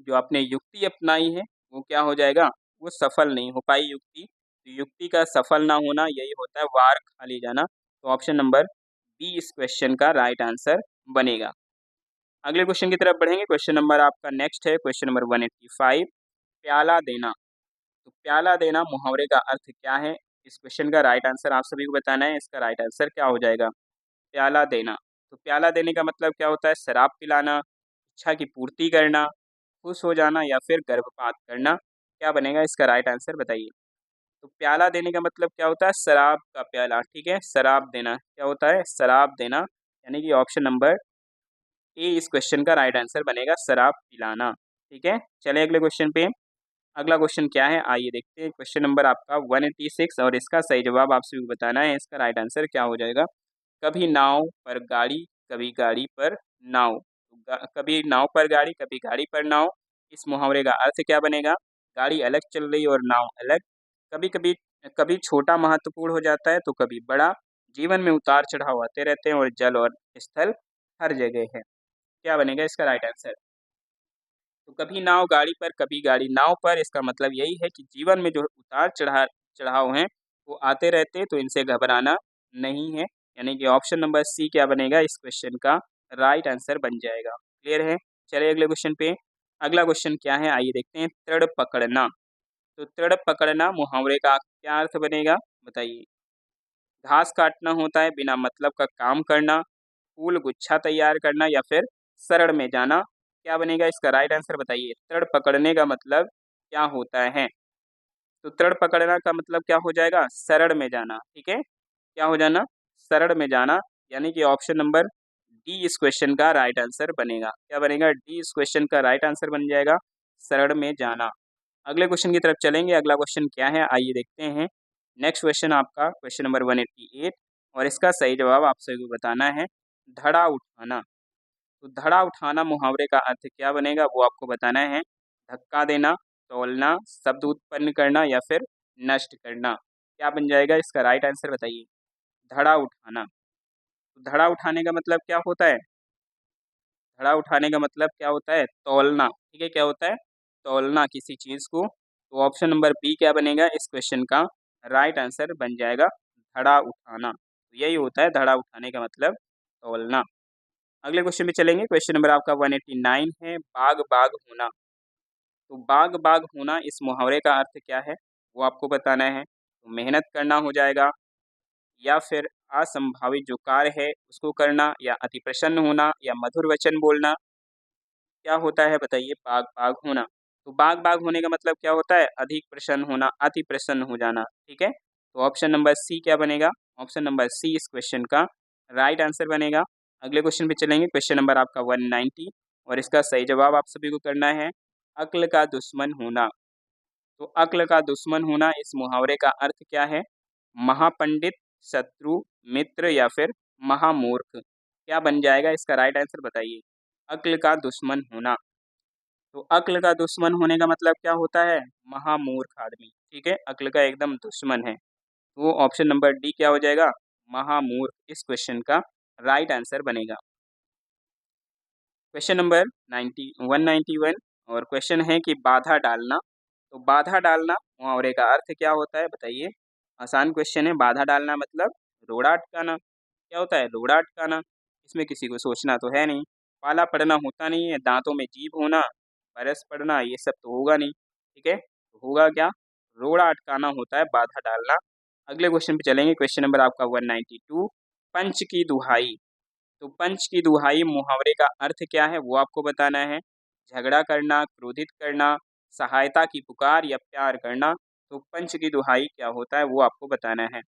Speaker 1: जो आपने युक्ति अपनाई है वो क्या हो जाएगा? वो सफल नहीं हो पाई युक्ति। तो युक्ति का सफल ना होना यही होता है वार खाली जाना। तो ऑप्शन नंबर बी इस क्वेश्चन का राइट आंसर बनेगा। अगले क्वेश्चन की तरफ बढ़ेंगे। क्वेश्चन नंबर आपका नेक्स्ट है क्वेश्चन नंबर 185, प्याला देना। तो प्याला देना मुहावरे का अर्थ क्या है? इस क्वेश्चन का राइट आंसर आप सभी को बताना है। इसका राइट आंसर क्या हो जाएगा? प्याला देना। तो प्याला देने का मतलब क्या होता है? शराब पिलाना, इच्छा की पूर्ति करना, खुश हो जाना या फिर गर्भपात करना। क्या बनेगा इसका राइट आंसर बताइए? तो प्याला देने का मतलब क्या होता है? शराब का प्याला, ठीक है? शराब देना क्या होता है? शराब देना, यानी कि ऑप्शन नंबर ए इस क्वेश्चन का राइट आंसर बनेगा, शराब पिलाना। ठीक है, चलिए अगले क्वेश्चन पे। अगला क्वेश्चन क्या है आइए देखते हैं। क्वेश्चन नंबर आपका 186 और इसका सही जवाब आप सभी को बताना है। इसका राइट आंसर क्या हो जाएगा? कभी नाव पर गाड़ी, कभी गाड़ी पर नाव। कभी नाव पर गाड़ी, कभी गाड़ी पर नाव। इस मुहावरे का अर्थ क्या बनेगा? गाड़ी अलग चल रही और नाव अलग। कभी कभी कभी छोटा महत्वपूर्ण हो जाता है तो कभी बड़ा। जीवन में उतार चढ़ाव आते रहते हैं और जल और स्थल हर जगह है। क्या बनेगा इसका राइट आंसर? तो कभी नाव गाड़ी पर, कभी गाड़ी नाव पर, इसका मतलब यही है कि जीवन में जो उतार चढ़ाव हैं वो आते रहते हैं, तो इनसे घबराना नहीं है। यानी कि ऑप्शन नंबर सी क्या बनेगा इस क्वेश्चन का राइट आंसर बन जाएगा। क्लियर है? चलिए अगले क्वेश्चन पे। अगला क्वेश्चन क्या है आइए देखते हैं। तड़ पकड़ना। तो तड़ पकड़ना मुहावरे का क्या अर्थ बनेगा बताइए? घास काटना होता है, बिना मतलब का काम करना, फूल गुच्छा तैयार करना या फिर शरण में जाना। क्या बनेगा इसका राइट आंसर बताइए? तड़ पकड़ने का मतलब क्या होता है? तो तड़ पकड़ना का मतलब क्या हो जाएगा? शरण में जाना। ठीक है, क्या हो जाना? शरण में जाना, यानी कि ऑप्शन नंबर डी इस क्वेश्चन का राइट आंसर बनेगा। क्या बनेगा? डी इस क्वेश्चन का राइट आंसर बन जाएगा, शरण में जाना। अगले क्वेश्चन की तरफ चलेंगे। अगला क्वेश्चन क्या है आइए देखते हैं। नेक्स्ट क्वेश्चन आपका क्वेश्चन नंबर 188 और इसका सही जवाब आप सभी को बताना है। धड़ा उठाना। तो धड़ा उठाना मुहावरे का अर्थ क्या बनेगा वो आपको बताना है। धक्का देना, तोलना, शब्द उत्पन्न करना या फिर नष्ट करना। क्या बन जाएगा इसका राइट आंसर बताइए? धड़ा उठाना। तो धड़ा उठाने का मतलब क्या होता है? धड़ा उठाने का मतलब क्या होता है? तौलना। ठीक है, क्या होता है? तौलना किसी चीज़ को। तो ऑप्शन नंबर बी क्या बनेगा इस क्वेश्चन का राइट आंसर बन जाएगा, धड़ा उठाना। तो यही होता है धड़ा उठाने का मतलब तौलना। अगले क्वेश्चन में चलेंगे। क्वेश्चन नंबर आपका 189 है, बाग बाग होना। तो बाग बाग होना इस मुहावरे का अर्थ क्या है वो आपको बताना है। तो मेहनत करना हो जाएगा या फिर असंभावित जो कार्य है उसको करना या अति प्रसन्न होना या मधुर वचन बोलना। क्या होता है बताइए बाग बाग होना? तो बाग बाग होने का मतलब क्या होता है? अधिक प्रसन्न होना, अति प्रसन्न हो जाना। ठीक है, तो ऑप्शन नंबर सी क्या बनेगा? ऑप्शन नंबर सी इस क्वेश्चन का राइट आंसर बनेगा। अगले क्वेश्चन पे चलेंगे। क्वेश्चन नंबर आपका 190 और इसका सही जवाब आप सभी को करना है। अक्ल का दुश्मन होना। तो अक्ल का दुश्मन होना इस मुहावरे का अर्थ क्या है? महापंडित, शत्रु, मित्र या फिर महामूर्ख। क्या बन जाएगा इसका राइट आंसर बताइए? अक्ल का दुश्मन होना। तो अक्ल का दुश्मन होने का मतलब क्या होता है? महामूर्ख आदमी। ठीक है, अक्ल का एकदम दुश्मन है। तो ऑप्शन नंबर डी क्या हो जाएगा? महामूर्ख इस क्वेश्चन का राइट आंसर बनेगा। क्वेश्चन नंबर 191 और क्वेश्चन है कि बाधा डालना। तो बाधा डालना मुहावरे का अर्थ क्या होता है बताइए? आसान क्वेश्चन है। बाधा डालना मतलब रोड़ा अटकाना। क्या होता है? रोड़ा अटकाना। इसमें किसी को सोचना तो है नहीं। पाला पड़ना होता नहीं है, दांतों में जीभ होना, बरस पड़ना, ये सब तो होगा नहीं। ठीक है, तो होगा क्या? रोड़ा अटकाना होता है बाधा डालना। अगले क्वेश्चन पे चलेंगे। क्वेश्चन नंबर आपका 192, पंच की दुहाई। तो पंच की दुहाई मुहावरे का अर्थ क्या है वो आपको बताना है। झगड़ा करना, क्रोधित करना, सहायता की पुकार या प्यार करना। तो पंच की दुहाई क्या होता है वो आपको बताना है।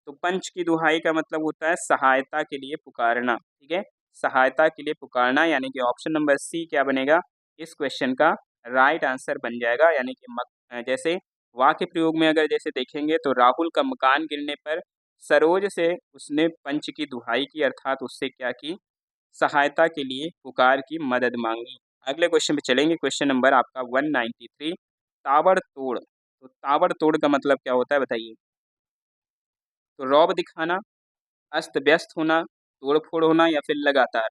Speaker 1: तो पंच की दुहाई का मतलब होता है सहायता के लिए पुकारना, ठीक है, सहायता के लिए पुकारना, यानी कि ऑप्शन नंबर सी क्या बनेगा इस क्वेश्चन का राइट आंसर बन जाएगा। यानी कि जैसे वाक्य प्रयोग में अगर जैसे देखेंगे तो राहुल का मकान गिरने पर सरोज से उसने पंच की दुहाई की, अर्थात उससे क्या की, सहायता के लिए पुकार की, मदद मांगी। अगले क्वेश्चन पे चलेंगे, क्वेश्चन नंबर आपका 193, ताबड़तोड़। तो ताबड़तोड़ का मतलब क्या होता है बताइए। तो रौब दिखाना, अस्त व्यस्त होना, तोड़-फोड़ होना या फिर लगातार,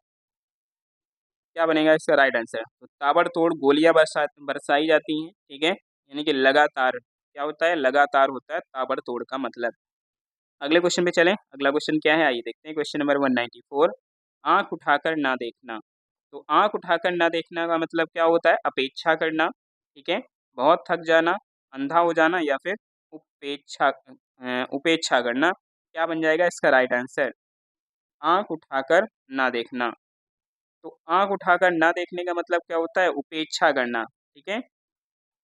Speaker 1: क्या बनेगा इसका राइट आंसर? तो ताबड़तोड़ गोलियाँ बरसाई जाती हैं, ठीक है? यानी कि लगातार, क्या होता है? लगातार होता है ताबड़तोड़ का मतलब। अगले क्वेश्चन पे चलें, अगला क्वेश्चन क्या है आइए देखते हैं, क्वेश्चन नंबर 194, आँख उठाकर ना देखना। तो आँख उठाकर ना देखना का मतलब क्या होता है? अपेक्षा करना, ठीक है? बहुत थक जाना, अंधा हो जाना या फिर उपेक्षा करना, क्या बन जाएगा इसका राइट आंसर? आँख उठाकर ना देखना। तो आँख उठाकर ना देखने का मतलब क्या होता है? उपेक्षा करना, ठीक है?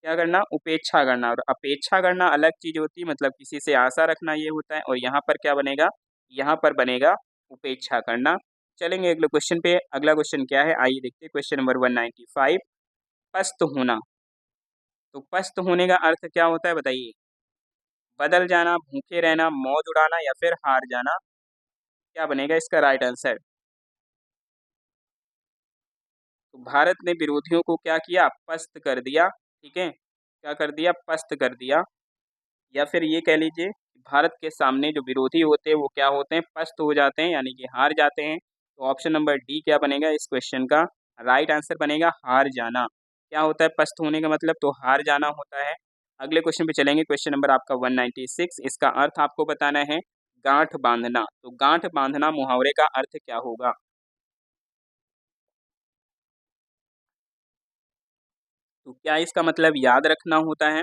Speaker 1: क्या करना? उपेक्षा करना, और अपेक्षा करना अलग चीज़ होती है, मतलब किसी से आशा रखना ये होता है, और यहाँ पर क्या बनेगा? यहाँ पर बनेगा उपेक्षा करना। चलेंगे अगले क्वेश्चन पे, अगला क्वेश्चन क्या है? आइए देखते हैं, क्वेश्चन नंबर 195, पस्त होना। तो पस्त होने का अर्थ क्या होता है बताइए? बदल जाना, भूखे रहना, मौज उड़ाना या फिर हार जाना, क्या बनेगा इसका राइट आंसर? तो भारत ने विरोधियों को क्या किया? पस्त कर दिया, ठीक है? क्या कर दिया? पस्त कर दिया, या फिर ये कह लीजिए भारत के सामने जो विरोधी होते हैं वो क्या होते हैं? पस्त हो जाते हैं, यानी कि हार जाते हैं। तो ऑप्शन नंबर डी क्या बनेगा इस क्वेश्चन का राइट आंसर बनेगा? हार जाना। क्या होता है पस्त होने का मतलब? तो हार जाना होता है। अगले क्वेश्चन पे चलेंगे, क्वेश्चन नंबर आपका 196, इसका अर्थ आपको बताना है गांठ बांधना। तो गांठ बांधना मुहावरे का अर्थ क्या होगा? तो क्या इसका मतलब याद रखना होता है,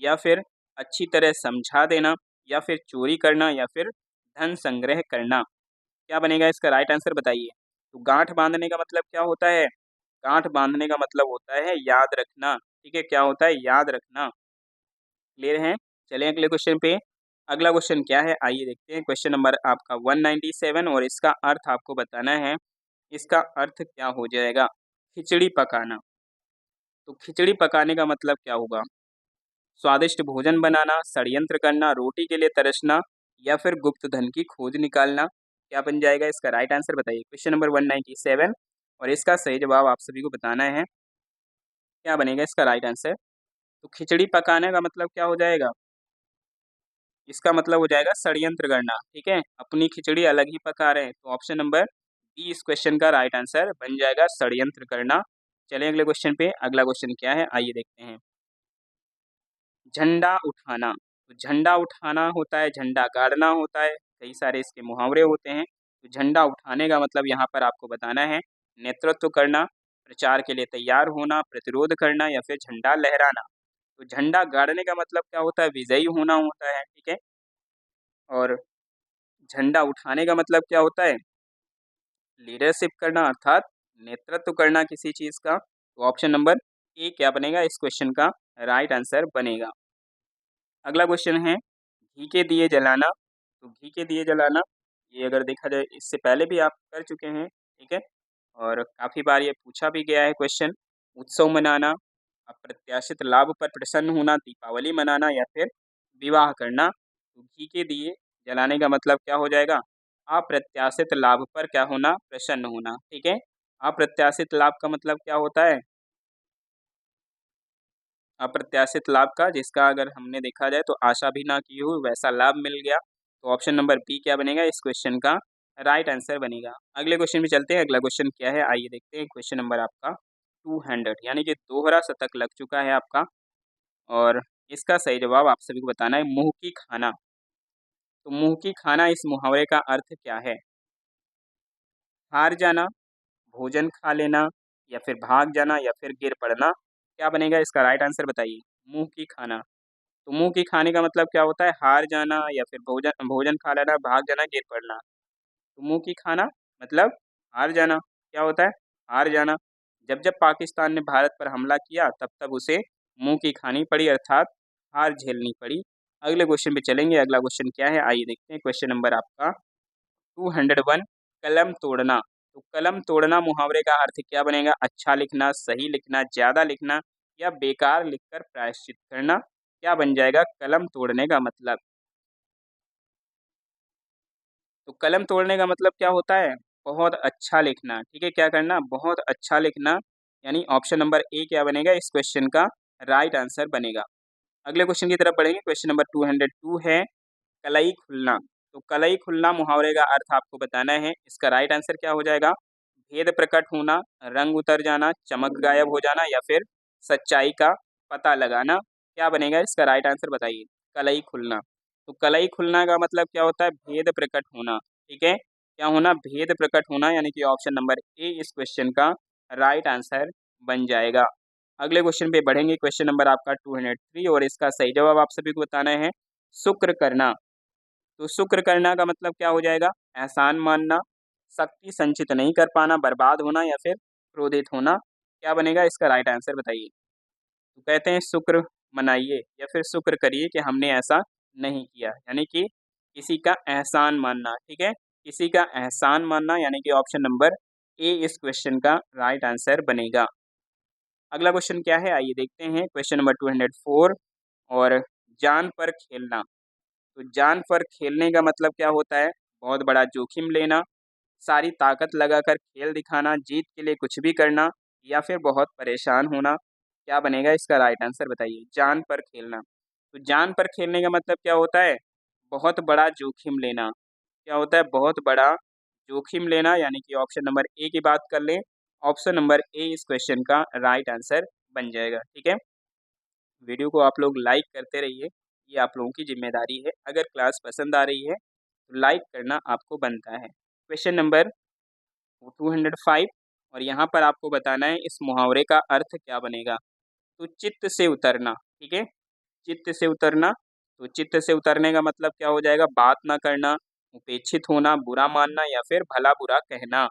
Speaker 1: या फिर अच्छी तरह समझा देना, या फिर चोरी करना, या फिर धन संग्रह करना, क्या बनेगा इसका राइट आंसर बताइए? तो गांठ बांधने का मतलब क्या होता है? गांठ बांधने का मतलब होता है याद रखना, ठीक है? क्या होता है? याद रखना। क्लियर है? चलें अगले क्वेश्चन पे। अगला क्वेश्चन क्या है आइए देखते हैं, क्वेश्चन नंबर आपका 197, और इसका अर्थ आपको बताना है। इसका अर्थ क्या हो जाएगा? खिचड़ी पकाना। तो खिचड़ी पकाने का मतलब क्या होगा? स्वादिष्ट भोजन बनाना, षड्यंत्र करना, रोटी के लिए तरसना, या फिर गुप्त धन की खोज निकालना, क्या बन जाएगा इसका राइट आंसर बताइए? क्वेश्चन नंबर 197, और इसका सही जवाब आप सभी को बताना है, क्या बनेगा इसका राइट आंसर? तो खिचड़ी पकाने का मतलब क्या हो जाएगा? इसका मतलब हो जाएगा षड्यंत्र करना, ठीक है? अपनी खिचड़ी अलग ही पका रहे हैं, तो ऑप्शन नंबर डी इस क्वेश्चन का राइट आंसर बन जाएगा, षड्यंत्र करना। चलिए अगले क्वेश्चन पे, अगला क्वेश्चन क्या है आइए देखते हैं। झंडा उठाना। तो झंडा उठाना होता है, झंडा गाड़ना होता है, कई सारे इसके मुहावरे होते हैं। तो झंडा उठाने का मतलब यहाँ पर आपको बताना है नेतृत्व करना, प्रचार के लिए तैयार होना, प्रतिरोध करना, या फिर झंडा लहराना। तो झंडा गाड़ने का मतलब क्या होता है? विजयी होना होता है, ठीक है? और झंडा उठाने का मतलब क्या होता है? लीडरशिप करना, अर्थात नेतृत्व करना किसी चीज़ का। तो ऑप्शन नंबर ए क्या बनेगा इस क्वेश्चन का राइट आंसर बनेगा। अगला क्वेश्चन है घी के दिए जलाना। तो घी के दिए जलाना, ये अगर देखा जाए इससे पहले भी आप कर चुके हैं, ठीक है? और काफ़ी बार ये पूछा भी गया है क्वेश्चन। उत्सव मनाना, अप्रत्याशित लाभ पर प्रसन्न होना, दीपावली मनाना, या फिर विवाह करना। तो घी के दिए जलाने का मतलब क्या हो जाएगा? अप्रत्याशित लाभ पर क्या होना? प्रसन्न होना, ठीक है? अप्रत्याशित लाभ का मतलब क्या होता है? अप्रत्याशित लाभ का, जिसका अगर हमने देखा जाए तो आशा भी ना की हो वैसा लाभ मिल गया। तो ऑप्शन नंबर बी क्या बनेगा इस क्वेश्चन का राइट आंसर बनेगा। अगले क्वेश्चन में चलते हैं, अगला क्वेश्चन क्या है आइए देखते हैं, क्वेश्चन नंबर आपका 200, यानी कि दोहरा शतक लग चुका है आपका, और इसका सही जवाब आप सभी को बताना है मुंह की खाना। तो मुंह की खाना इस मुहावरे का अर्थ क्या है? हार जाना, भोजन खा लेना, या फिर भाग जाना, या फिर गिर पड़ना, क्या बनेगा इसका राइट आंसर बताइए? मुंह की खाना। तो मुँह की खाने का मतलब क्या होता है? हार जाना, या फिर भोजन भोजन खा लेना, भाग जाना, गिर पड़ना। तो मुँह की खाना मतलब हार जाना। क्या होता है? हार जाना। जब-जब पाकिस्तान ने भारत पर हमला किया तब-तब उसे मुँह की खानी पड़ी, अर्थात हार झेलनी पड़ी। अगले क्वेश्चन पे चलेंगे। अगला क्वेश्चन क्या है आइए देखते हैं। क्वेश्चन नंबर आपका 201 कलम तोड़ना। तो कलम तोड़ना मुहावरे का अर्थ क्या बनेगा? अच्छा लिखना, सही लिखना, ज़्यादा लिखना या बेकार लिखकर प्रायश्चित करना। क्या बन जाएगा कलम तोड़ने का मतलब? तो कलम तोड़ने का मतलब क्या होता है? बहुत अच्छा लिखना। ठीक है, क्या करना? बहुत अच्छा लिखना। यानी ऑप्शन नंबर ए क्या बनेगा इस क्वेश्चन का राइट आंसर बनेगा। अगले क्वेश्चन की तरफ बढ़ेंगे। क्वेश्चन नंबर 202 है कलई खुलना। तो कलई खुलना मुहावरे का अर्थ आपको बताना है। इसका राइट आंसर क्या हो जाएगा? भेद प्रकट होना, रंग उतर जाना, चमक गायब हो जाना या फिर सच्चाई का पता लगाना। क्या बनेगा इसका राइट आंसर बताइए? कलई खुलना। तो कलई खुलना का मतलब क्या होता है? भेद प्रकट होना। ठीक है, क्या होना? भेद प्रकट होना, यानी कि ऑप्शन नंबर ए इस क्वेश्चन का राइट आंसर बन जाएगा। अगले क्वेश्चन पे बढ़ेंगे। क्वेश्चन नंबर आपका 203 और इसका सही जवाब आप सभी को बताना है। शुक्र करना। तो शुक्र करना का मतलब क्या हो जाएगा? एहसान मानना, शक्ति संचित नहीं कर पाना, बर्बाद होना या फिर क्रोधित होना। क्या बनेगा इसका राइट आंसर बताइए? तो कहते हैं शुक्र मनाइए या फिर शुक्र करिए कि हमने ऐसा नहीं किया, यानी कि किसी का एहसान मानना। ठीक है, किसी का एहसान मानना, यानी कि ऑप्शन नंबर ए इस क्वेश्चन का राइट आंसर बनेगा। अगला क्वेश्चन क्या है आइए देखते हैं। क्वेश्चन नंबर 204 और जान पर खेलना। तो जान पर खेलने का मतलब क्या होता है? बहुत बड़ा जोखिम लेना, सारी ताकत लगाकर खेल दिखाना, जीत के लिए कुछ भी करना या फिर बहुत परेशान होना। क्या बनेगा इसका राइट आंसर बताइए? जान पर खेलना। तो जान पर खेलने का मतलब क्या होता है? बहुत बड़ा जोखिम लेना। क्या होता है? बहुत बड़ा जोखिम लेना, यानी कि ऑप्शन नंबर ए की बात कर लें। ऑप्शन नंबर ए इस क्वेश्चन का राइट आंसर बन जाएगा। ठीक है, वीडियो को आप लोग लाइक करते रहिए, ये आप लोगों की जिम्मेदारी है। अगर क्लास पसंद आ रही है तो लाइक करना आपको बनता है। क्वेश्चन नंबर 205 और यहाँ पर आपको बताना है इस मुहावरे का अर्थ क्या बनेगा। तो चित्त से उतरना। ठीक है, चित्त से उतरना। तो चित्त से उतरने का मतलब क्या हो जाएगा? बात ना करना, उपेक्षित होना, बुरा मानना या फिर भला बुरा कहना।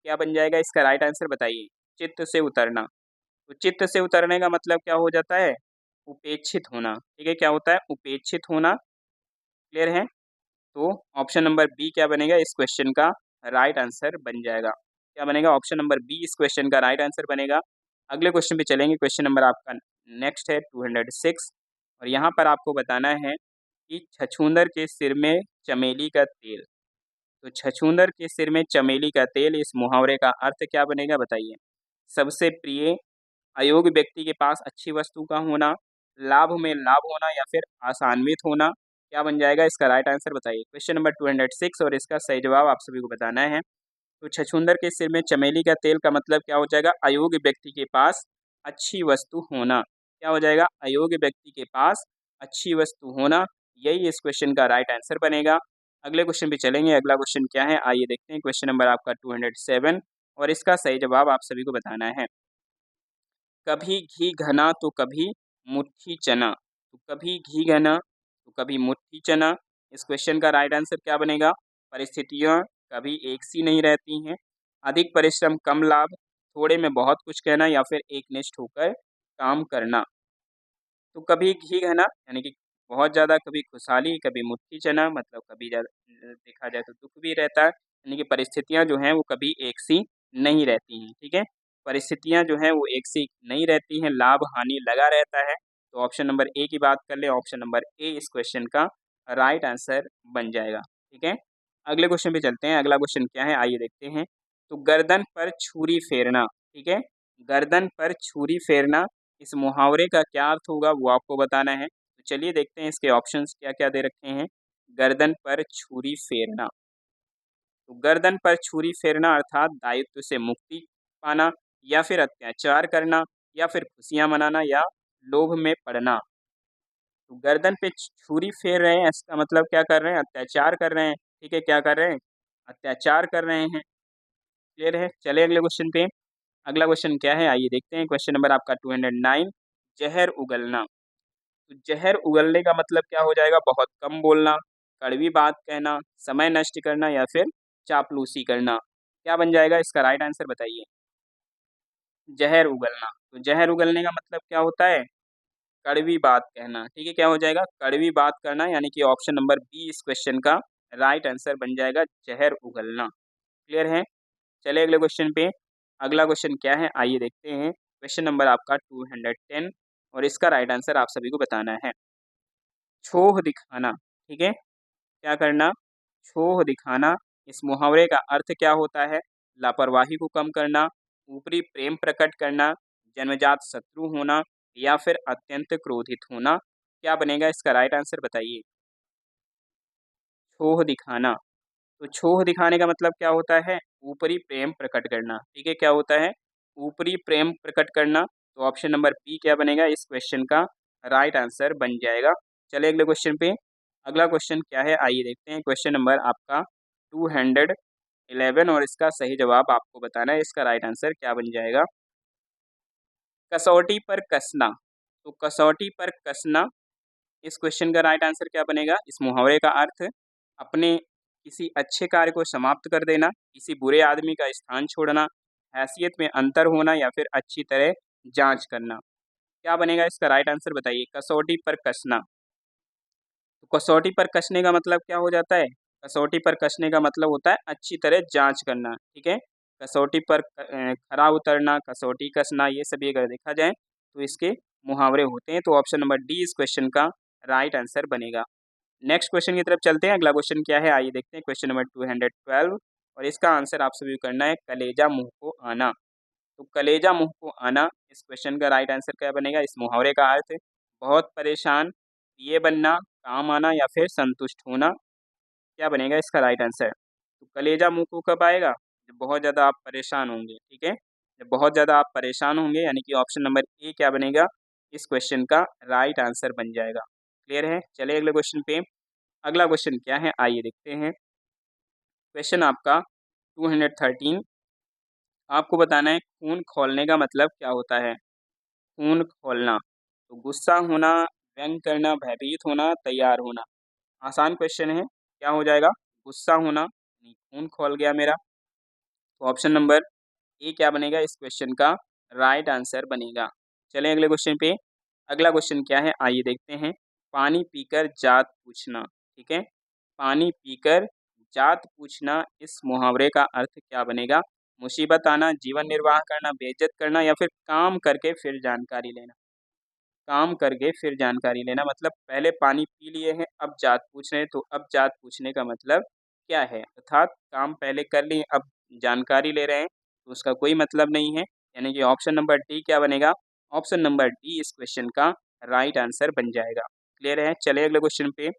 Speaker 1: क्या बन जाएगा इसका राइट आंसर बताइए? चित्त से उतरना। तो चित्त से उतरने का मतलब क्या हो जाता है? उपेक्षित होना। ठीक है, क्या होता है? उपेक्षित होना। क्लियर है? तो ऑप्शन नंबर बी क्या बनेगा इस क्वेश्चन का राइट आंसर बन जाएगा। क्या बनेगा? ऑप्शन नंबर बी इस क्वेश्चन का राइट आंसर बनेगा। अगले क्वेश्चन पे चलेंगे। क्वेश्चन नंबर आपका नेक्स्ट है 206 और यहाँ पर आपको बताना है कि छछूंदर के सिर में चमेली का तेल। तो छछूंदर के सिर में चमेली का तेल, इस मुहावरे का अर्थ क्या बनेगा बताइए? सबसे प्रिय, अयोग्य व्यक्ति के पास अच्छी वस्तु का होना, लाभ में लाभ होना या फिर आसान्वित होना। क्या बन जाएगा इसका राइट आंसर बताइए? क्वेश्चन नंबर 206 और इसका सही जवाब आप सभी को बताना है। तो छछूंदर के सिर में चमेली का तेल का मतलब क्या हो जाएगा? अयोग्य व्यक्ति के पास अच्छी वस्तु होना। क्या हो जाएगा? अयोग्य व्यक्ति के पास अच्छी वस्तु होना, यही इस क्वेश्चन का राइट आंसर बनेगा। अगले क्वेश्चन पे चलेंगे। अगला क्वेश्चन क्या है आइए देखते हैं। क्वेश्चन नंबर आपका 207 और इसका सही जवाब आप सभी को बताना है। कभी घी घना तो कभी मुट्ठी चना। तो कभी घी घना तो कभी मुट्ठी चना, इस क्वेश्चन का राइट आंसर क्या बनेगा? परिस्थितियाँ कभी एक सी नहीं रहती हैं, अधिक परिश्रम कम लाभ, थोड़े में बहुत कुछ कहना या फिर एकनिष्ठ होकर काम करना। तो कभी घी घना यानी कि बहुत ज़्यादा, कभी खुशहाली, कभी मुट्ठी चना मतलब कभी ज़्यादा देखा जाए तो दुख भी रहता है, यानी कि परिस्थितियाँ जो हैं वो कभी एक सी नहीं रहती हैं। ठीक है, परिस्थितियाँ जो हैं वो एक सी नहीं रहती हैं, लाभ हानि लगा रहता है। तो ऑप्शन नंबर ए की बात कर लें, ऑप्शन नंबर ए इस क्वेश्चन का राइट आंसर बन जाएगा। ठीक है, अगले क्वेश्चन पे चलते हैं। अगला क्वेश्चन क्या है आइए देखते हैं। तो गर्दन पर छुरी फेरना। ठीक है, गर्दन पर छुरी फेरना, इस मुहावरे का क्या अर्थ होगा वो आपको बताना है। तो चलिए देखते हैं इसके ऑप्शंस क्या क्या दे रखे हैं। गर्दन पर छुरी फेरना। तो गर्दन पर छुरी फेरना अर्थात दायित्व से मुक्ति पाना या फिर अत्याचार करना या फिर खुशियां मनाना या लोभ में पड़ना। तो गर्दन पे छुरी फेर रहे हैं, इसका मतलब क्या कर रहे हैं? अत्याचार कर रहे हैं। ठीक है, क्या कर रहे हैं? अत्याचार कर रहे हैं। क्लियर है? चले अगले क्वेश्चन पे। अगला क्वेश्चन क्या है आइए देखते हैं। क्वेश्चन नंबर आपका 209 जहर उगलना। तो जहर उगलने का मतलब क्या हो जाएगा? बहुत कम बोलना, कड़वी बात कहना, समय नष्ट करना या फिर चापलूसी करना। क्या बन जाएगा इसका राइट आंसर बताइए? जहर उगलना। तो जहर उगलने का मतलब क्या होता है? कड़वी बात कहना। ठीक है, क्या हो जाएगा? कड़वी बात करना, यानी कि ऑप्शन नंबर बी इस क्वेश्चन का राइट आंसर बन जाएगा, जहर उगलना। क्लियर है? चलिए अगले क्वेश्चन पे। अगला क्वेश्चन क्या है आइए देखते हैं। क्वेश्चन नंबर आपका 210 और इसका राइट आंसर आप सभी को बताना है। छोह दिखाना। ठीक है, क्या करना? छोह दिखाना। इस मुहावरे का अर्थ क्या होता है? लापरवाही को कम करना, ऊपरी प्रेम प्रकट करना, जन्मजात शत्रु होना या फिर अत्यंत क्रोधित होना। क्या बनेगा इसका राइट आंसर बताइए। छोह दिखाना। तो छोह दिखाने का मतलब क्या होता है? ऊपरी प्रेम प्रकट करना। ठीक है, क्या होता है? ऊपरी प्रेम प्रकट करना। तो ऑप्शन नंबर बी क्या बनेगा इस क्वेश्चन का राइट आंसर बन जाएगा। चलिए अगले क्वेश्चन पे। अगला क्वेश्चन क्या है आइए देखते हैं। क्वेश्चन नंबर आपका 211 और इसका सही जवाब आपको बताना है। इसका राइट आंसर क्या बन जाएगा? कसौटी पर कसना। तो कसौटी पर कसना, इस क्वेश्चन का राइट आंसर क्या बनेगा? इस मुहावरे का अर्थ अपने किसी अच्छे कार्य को समाप्त कर देना, किसी बुरे आदमी का स्थान छोड़ना, हैसियत में अंतर होना या फिर अच्छी तरह जांच करना। क्या बनेगा इसका राइट आंसर बताइए। कसौटी पर कसना। तो कसौटी पर कसने का मतलब क्या हो जाता है? कसौटी पर कसने का मतलब होता है अच्छी तरह जांच करना। ठीक है, कसौटी पर खरा उतरना, कसौटी कसना, ये सभी अगर देखा जाए तो इसके मुहावरे होते हैं। तो ऑप्शन नंबर डी इस क्वेश्चन का राइट आंसर बनेगा। नेक्स्ट क्वेश्चन की तरफ चलते हैं। अगला क्वेश्चन क्या है आइए देखते हैं। क्वेश्चन नंबर 212 और इसका आंसर आप सभी को करना है कलेजा मुंह को आना। तो कलेजा मुंह को आना, इस क्वेश्चन का राइट आंसर क्या बनेगा? इस मुहावरे का अर्थ बहुत परेशान, ये बनना, काम आना या फिर संतुष्ट होना। क्या बनेगा इसका राइट आंसर? तो कलेजा मुंह को कब आएगा? जब बहुत ज़्यादा आप परेशान होंगे। ठीक है, जब बहुत ज़्यादा आप परेशान होंगे, यानी कि ऑप्शन नंबर ए क्या बनेगा इस क्वेश्चन का राइट आंसर बन जाएगा। क्लियर है? चलिए अगले क्वेश्चन पे। अगला क्वेश्चन क्या है आइए देखते हैं। क्वेश्चन आपका 213, आपको बताना है खून खौलने का मतलब क्या होता है। खून खौलना, तो गुस्सा होना, व्यंग करना, भयभीत होना, तैयार होना। आसान क्वेश्चन है, क्या हो जाएगा? गुस्सा होना, नहीं, खून खौल गया मेरा। तो ऑप्शन नंबर ए क्या बनेगा इस क्वेश्चन का राइट आंसर बनेगा। चलें अगले क्वेश्चन पे। अगला क्वेश्चन क्या है आइए देखते हैं। पानी पीकर जात पूछना। ठीक है, पानी पीकर जात पूछना, इस मुहावरे का अर्थ क्या बनेगा? मुसीबत आना, जीवन निर्वाह करना, बेइज्जत करना या फिर काम करके फिर जानकारी लेना। काम करके फिर जानकारी लेना मतलब पहले पानी पी लिए हैं, अब जात पूछ रहे हैं। तो अब जात पूछने का मतलब क्या है? अर्थात काम पहले कर लिए, अब जानकारी ले रहे हैं, तो उसका कोई मतलब नहीं है। यानी कि ऑप्शन नंबर डी क्या बनेगा? ऑप्शन नंबर डी इस क्वेश्चन का राइट आंसर बन जाएगा। क्लियर है? चलिए अगले क्वेश्चन पे।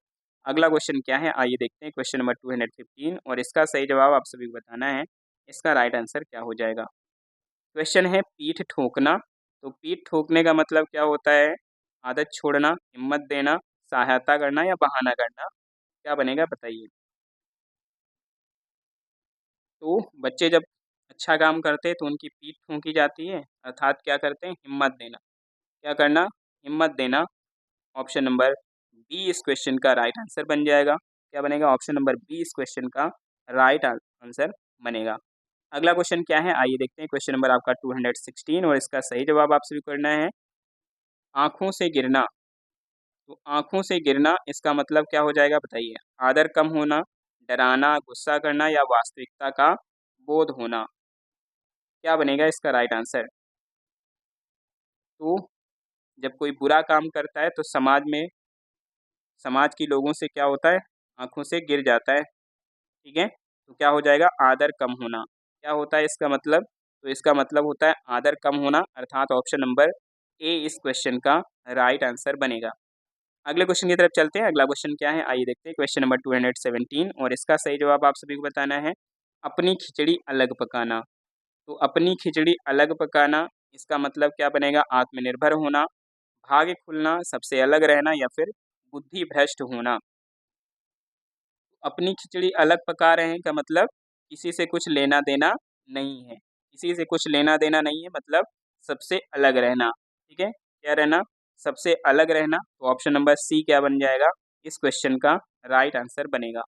Speaker 1: अगला क्वेश्चन क्या है आइए देखते हैं। क्वेश्चन नंबर 215 और इसका सही जवाब आप सभी को बताना है। इसका राइट आंसर क्या हो जाएगा? क्वेश्चन है पीठ ठोकना। तो पीठ ठोकने का मतलब क्या होता है? आदत छोड़ना, हिम्मत देना, सहायता करना या बहाना करना। क्या बनेगा बताइए। तो बच्चे जब अच्छा काम करते हैं तो उनकी पीठ ठोकी जाती है, अर्थात क्या करते हैं? हिम्मत देना। क्या करना? हिम्मत देना। ऑप्शन नंबर बी इस क्वेश्चन का राइट आंसर बन जाएगा। क्या बनेगा? ऑप्शन नंबर बी इस क्वेश्चन का राइट आंसर बनेगा। अगला क्वेश्चन क्या है आइए देखते हैं। क्वेश्चन नंबर आपका 216 और इसका सही जवाब आप सभी को करना है आँखों से गिरना। तो आँखों से गिरना, इसका मतलब क्या हो जाएगा बताइए। आदर कम होना, डराना, गुस्सा करना या वास्तविकता का बोध होना। क्या बनेगा इसका राइट आंसर? तो जब कोई बुरा काम करता है तो समाज के लोगों से क्या होता है? आँखों से गिर जाता है। ठीक है, तो क्या हो जाएगा? आदर कम होना। क्या होता है इसका मतलब? तो इसका मतलब होता है आदर कम होना, अर्थात ऑप्शन नंबर ए इस क्वेश्चन का राइट आंसर बनेगा। अगले क्वेश्चन की तरफ चलते हैं। अगला क्वेश्चन क्या है आइए देखते हैं। क्वेश्चन नंबर 217 और इसका सही जवाब आप सभी को बताना है अपनी खिचड़ी अलग पकाना। तो अपनी खिचड़ी अलग पकाना, इसका मतलब क्या बनेगा? आत्मनिर्भर होना, भाग्य खुलना, सबसे अलग रहना या फिर बुद्धि भ्रष्ट होना। अपनी खिचड़ी अलग पका रहे हैं का मतलब किसी से कुछ लेना देना नहीं है। किसी से कुछ लेना देना नहीं है मतलब सबसे अलग रहना। ठीक है, क्या रहना? सबसे अलग रहना। तो ऑप्शन नंबर सी क्या बन जाएगा इस क्वेश्चन का राइट आंसर बनेगा।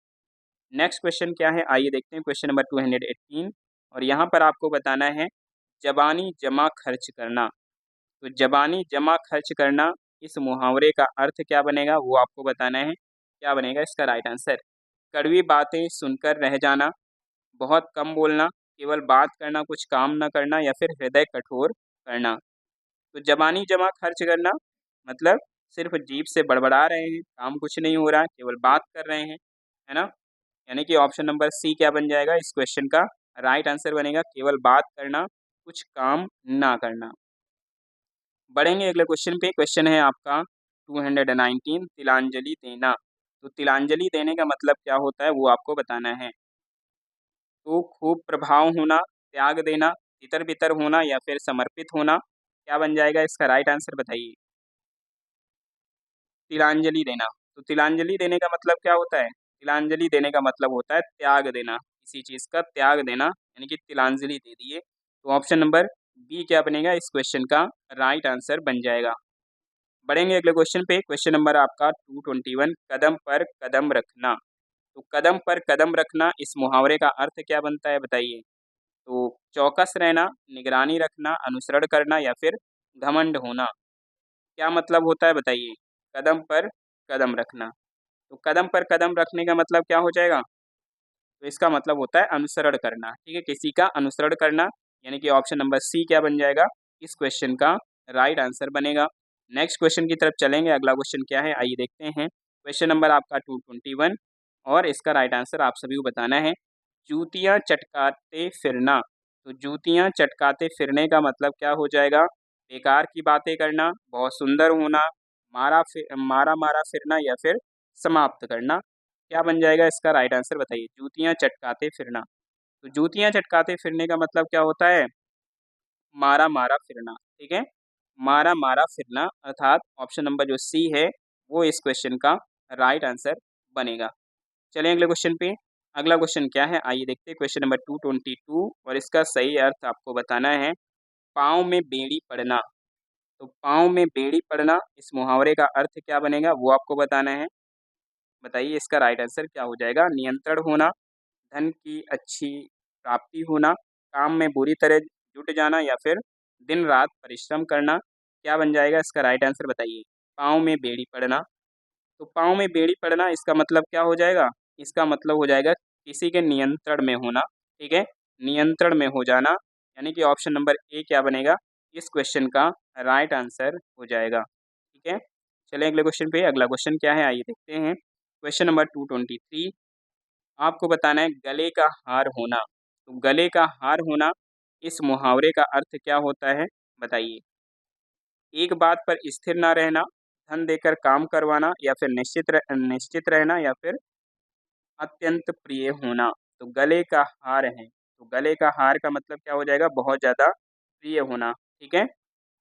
Speaker 1: नेक्स्ट क्वेश्चन क्या है आइए देखते हैं। क्वेश्चन नंबर 218 और यहाँ पर आपको बताना है ज़बानी जमा खर्च करना। तो ज़बानी जमा खर्च करना, इस मुहावरे का अर्थ क्या बनेगा वो आपको बताना है। क्या बनेगा इसका राइट आंसर? कड़वी बातें सुनकर रह जाना, बहुत कम बोलना, केवल बात करना कुछ काम ना करना, या फिर हृदय कठोर करना। तो ज़बानी जमा खर्च करना मतलब सिर्फ़ जीभ से बड़बड़ा रहे हैं, काम कुछ नहीं हो रहा है, केवल बात कर रहे हैं, है ना? यानी कि ऑप्शन नंबर सी क्या बन जाएगा इस क्वेश्चन का राइट आंसर बनेगा, केवल बात करना, कुछ काम ना करना। बढ़ेंगे अगले क्वेश्चन पे। क्वेश्चन है आपका 219 तिलांजलि देना। तो तिलांजलि देने का मतलब क्या होता है वो आपको बताना है। तो खूब प्रभाव होना, त्याग देना, तितर-बितर होना, या फिर समर्पित होना, क्या बन जाएगा इसका राइट आंसर बताइए? तिलांजलि देना। तो तिलांजलि देने का मतलब क्या होता है? तिलांजलि देने का मतलब होता है त्याग देना, किसी चीज़ का त्याग देना, यानी कि तिलांजलि दे दिए। तो ऑप्शन नंबर बी क्या बनेगा इस क्वेश्चन का राइट आंसर बन जाएगा। बढ़ेंगे अगले क्वेश्चन पे। क्वेश्चन नंबर आपका 221 कदम पर कदम रखना। तो कदम पर कदम रखना इस मुहावरे का अर्थ क्या बनता है बताइए? तो चौकस रहना, निगरानी रखना, अनुसरण करना, या फिर घमंड होना। क्या मतलब होता है बताइए? कदम पर कदम रखना। तो कदम पर कदम रखने का मतलब क्या हो जाएगा? तो इसका मतलब होता है अनुसरण करना, ठीक है? किसी का अनुसरण करना, यानी कि ऑप्शन नंबर सी क्या बन जाएगा इस क्वेश्चन का राइट आंसर बनेगा। नेक्स्ट क्वेश्चन की तरफ चलेंगे। अगला क्वेश्चन क्या है आइए देखते हैं। क्वेश्चन नंबर आपका 221 और इसका राइट आंसर आप सभी को बताना है। जूतियाँ चटकाते फिरना। तो जूतियाँ चटकाते फिरने का मतलब क्या हो जाएगा? बेकार की बातें करना, बहुत सुंदर होना, मारा-मारा फिरना, या फिर समाप्त करना। क्या बन जाएगा इसका राइट आंसर बताइए? जूतियाँ चटकाते फिरना। तो जूतियाँ चटकाते फिरने का मतलब क्या होता है? मारा-मारा फिरना, ठीक है? मारा-मारा फिरना अर्थात ऑप्शन नंबर जो सी है, वो इस क्वेश्चन का राइट आंसर बनेगा। चलिए अगले क्वेश्चन पे। अगला क्वेश्चन क्या है आइए देखते हैं। क्वेश्चन नंबर 222 और इसका सही अर्थ आपको बताना है। पाँव में बेड़ी पड़ना। तो पाँव में बेड़ी पड़ना इस मुहावरे का अर्थ क्या बनेगा वो आपको बताना है। बताइए इसका राइट आंसर क्या हो जाएगा? नियंत्रण होना, धन की अच्छी प्राप्ति होना, काम में बुरी तरह जुट जाना, या फिर दिन-रात परिश्रम करना। क्या बन जाएगा इसका राइट आंसर बताइए? पाँव में बेड़ी पड़ना। तो पाँव में बेड़ी पड़ना इसका मतलब क्या हो जाएगा? इसका मतलब हो जाएगा किसी के नियंत्रण में होना, ठीक है? नियंत्रण में हो जाना, यानी कि ऑप्शन नंबर ए क्या बनेगा इस क्वेश्चन का राइट आंसर हो जाएगा, ठीक है? चलिए अगले क्वेश्चन पे। अगला क्वेश्चन क्या है आइए देखते हैं। क्वेश्चन नंबर 223 आपको बताना है गले का हार होना। तो गले का हार होना इस मुहावरे का अर्थ क्या होता है बताइए? एक बात पर स्थिर ना रहना, धन देकर काम करवाना, या फिर निश्चित रहना, या फिर अत्यंत प्रिय होना। तो गले का हार है, तो गले का हार का मतलब क्या हो जाएगा? बहुत ज़्यादा प्रिय होना, ठीक है?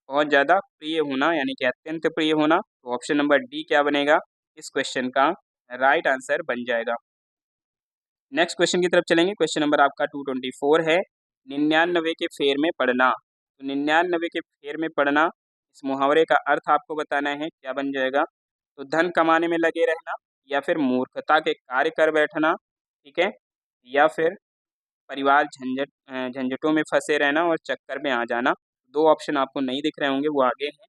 Speaker 1: बहुत ज़्यादा प्रिय होना यानी कि अत्यंत प्रिय होना। तो ऑप्शन नंबर डी क्या बनेगा इस क्वेश्चन का राइट आंसर बन जाएगा। नेक्स्ट क्वेश्चन की तरफ चलेंगे। क्वेश्चन नंबर आपका 224 है 99 के फेर में पड़ना। तो 99 के फेर में पड़ना इस मुहावरे का अर्थ आपको बताना है। क्या बन जाएगा? तो धन कमाने में लगे रहना, या फिर मूर्खता के कार्य कर बैठना, ठीक है? या फिर परिवार झंझटों में फंसे रहना और चक्कर में आ जाना। 2 ऑप्शन आपको नहीं दिख रहे होंगे वो आगे हैं।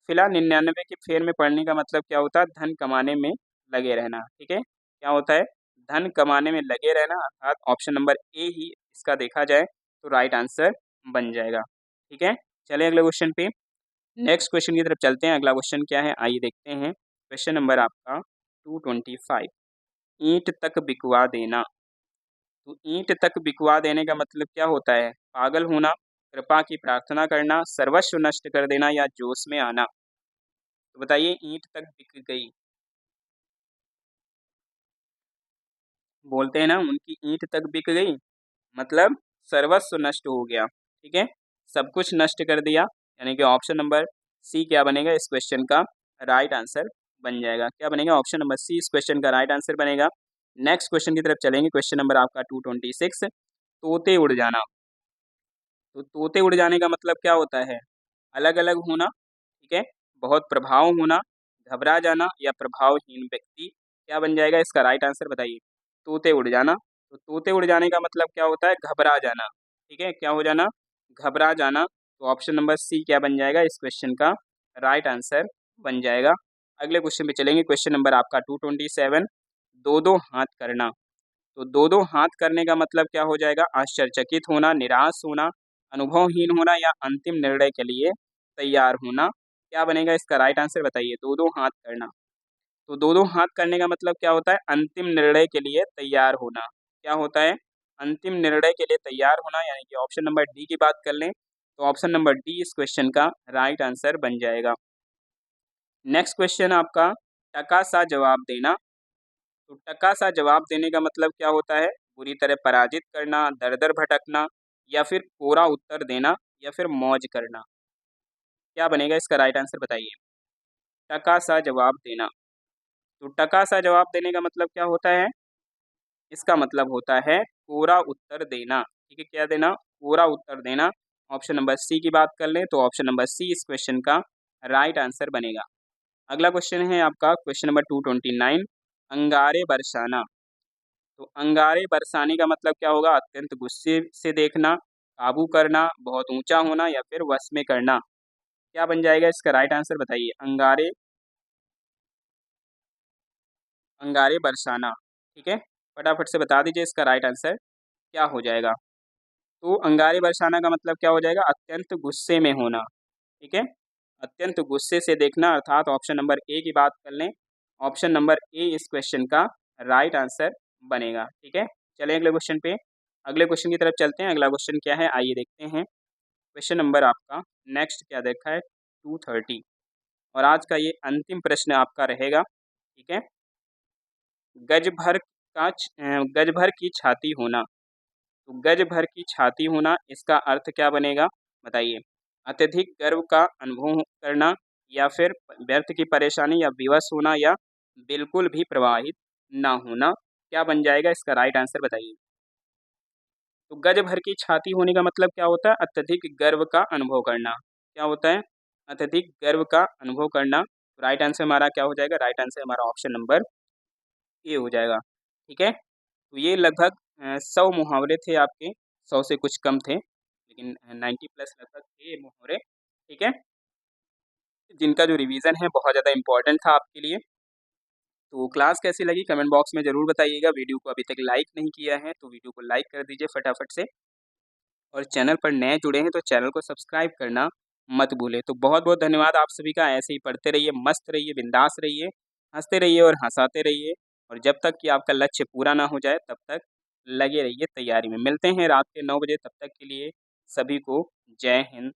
Speaker 1: फिलहाल 99 के फेर में पड़ने का मतलब क्या होता है? धन कमाने में लगे रहना, ठीक है? क्या होता है? धन कमाने में लगे रहना अर्थात ऑप्शन नंबर ए ही इसका देखा जाए तो राइट आंसर बन जाएगा, ठीक है? चलिए अगले क्वेश्चन पे। नेक्स्ट क्वेश्चन की तरफ चलते हैं। अगला क्वेश्चन क्या है आइए देखते हैं। क्वेश्चन नंबर आपका 225 ईंट तक बिकवा देना। तो ईंट तक बिकवा देने का मतलब क्या होता है? पागल होना, कृपा की प्रार्थना करना, सर्वस्व नष्ट कर देना, या जोश में आना। तो बताइए ईंट तक बिक गई। बोलते हैं ना उनकी ईंट तक बिक गई, मतलब सर्वस्व नष्ट हो गया, ठीक है? सब कुछ नष्ट कर दिया, यानी कि ऑप्शन नंबर सी क्या बनेगा इस क्वेश्चन का राइट आंसर बन जाएगा। क्या बनेगा? ऑप्शन नंबर सी इस क्वेश्चन का राइट आंसर बनेगा। नेक्स्ट क्वेश्चन की तरफ चलेंगे। क्वेश्चन नंबर आपका 226 तोते उड़ जाना। तो तोते उड़ जाने का मतलब क्या होता है? अलग-अलग होना, ठीक है? बहुत प्रभाव होना, घबरा जाना, या प्रभावहीन व्यक्ति। क्या बन जाएगा इसका राइट आंसर बताइए? तोते उड़ जाना। तो तोते उड़ जाने का मतलब क्या होता है? घबरा जाना, ठीक है? क्या हो जाना? घबरा जाना। तो ऑप्शन नंबर सी क्या बन जाएगा इस क्वेश्चन का राइट आंसर बन जाएगा। अगले क्वेश्चन पे चलेंगे। क्वेश्चन नंबर आपका 227, दो-दो हाथ करना। तो दो-दो हाथ करने का मतलब क्या हो जाएगा? आश्चर्यचकित होना, निराश होना, अनुभवहीन होना या अंतिम निर्णय के लिए तैयार होना। क्या बनेगा इसका राइट आंसर बताइए? दो-दो हाथ करना। तो दो-दो हाथ करने का मतलब क्या होता है? अंतिम निर्णय के लिए तैयार होना। क्या होता है? अंतिम निर्णय के लिए तैयार होना, यानी कि ऑप्शन नंबर डी की बात कर लें तो ऑप्शन नंबर डी इस क्वेश्चन का राइट आंसर बन जाएगा। नेक्स्ट क्वेश्चन आपका, टका सा जवाब देना। तो टका सा जवाब देने का मतलब क्या होता है? बुरी तरह पराजित करना, दर-दर भटकना या फिर कोरा उत्तर देना या फिर मौज करना। क्या बनेगा इसका राइट आंसर बताइए? टका सा जवाब देना। तो टका सा जवाब देने का मतलब क्या होता है? इसका मतलब होता है कोरा उत्तर देना। ठीक है, क्या देना? कोरा उत्तर देना। ऑप्शन नंबर सी की बात कर लें तो ऑप्शन नंबर सी इस क्वेश्चन का राइट आंसर बनेगा। अगला क्वेश्चन है आपका क्वेश्चन नंबर 229, अंगारे बरसाना। तो अंगारे बरसाने का मतलब क्या होगा? अत्यंत गुस्से से देखना, काबू करना, बहुत ऊंचा होना या फिर वश में करना। क्या बन जाएगा इसका राइट आंसर बताइए? अंगारे अंगारे बरसाना। ठीक है, फटाफट से बता दीजिए इसका राइट आंसर क्या हो जाएगा? तो अंगारे बरसाना का मतलब क्या हो जाएगा? अत्यंत गुस्से में होना। ठीक है, अत्यंत गुस्से से देखना, अर्थात ऑप्शन नंबर ए की बात कर लें। ऑप्शन नंबर ए इस क्वेश्चन का राइट आंसर बनेगा। ठीक है, चलें अगले क्वेश्चन पे। अगले क्वेश्चन की तरफ चलते हैं। अगला क्वेश्चन क्या है आइए देखते हैं। क्वेश्चन नंबर आपका नेक्स्ट क्या देखा है? 230, और आज का ये अंतिम प्रश्न आपका रहेगा। ठीक है, गज भर गज भर की छाती होना। तो गज भर की छाती होना, इसका अर्थ क्या बनेगा बताइए? अत्यधिक गर्व का अनुभव करना या फिर व्यर्थ की परेशानी या विवश होना या बिल्कुल भी प्रवाहित ना होना। क्या बन जाएगा इसका राइट आंसर बताइए? तो गज भर की छाती होने का मतलब क्या होता है? अत्यधिक गर्व का अनुभव करना। क्या होता है? अत्यधिक गर्व का अनुभव करना। राइट आंसर हमारा क्या हो जाएगा? राइट आंसर हमारा ऑप्शन नंबर ए हो जाएगा। ठीक है, तो ये लगभग 100 मुहावरे थे आपके, 100 से कुछ कम थे, लेकिन 90 प्लस लगभग थे ये मुहावरे। ठीक है, जिनका जो रिवीजन है बहुत ज़्यादा इम्पोर्टेंट था आपके लिए। तो क्लास कैसी लगी कमेंट बॉक्स में ज़रूर बताइएगा। वीडियो को अभी तक लाइक नहीं किया है तो वीडियो को लाइक कर दीजिए फटाफट से, और चैनल पर नए जुड़े हैं तो चैनल को सब्सक्राइब करना मत भूलें। तो बहुत बहुत धन्यवाद आप सभी का। ऐसे ही पढ़ते रहिए, मस्त रहिए, बिंदास रहिए, हंसते रहिए और हंसाते रहिए, और जब तक कि आपका लक्ष्य पूरा ना हो जाए तब तक लगे रहिए तैयारी में। मिलते हैं रात के 9 बजे, तब तक के लिए सभी को जय हिंद।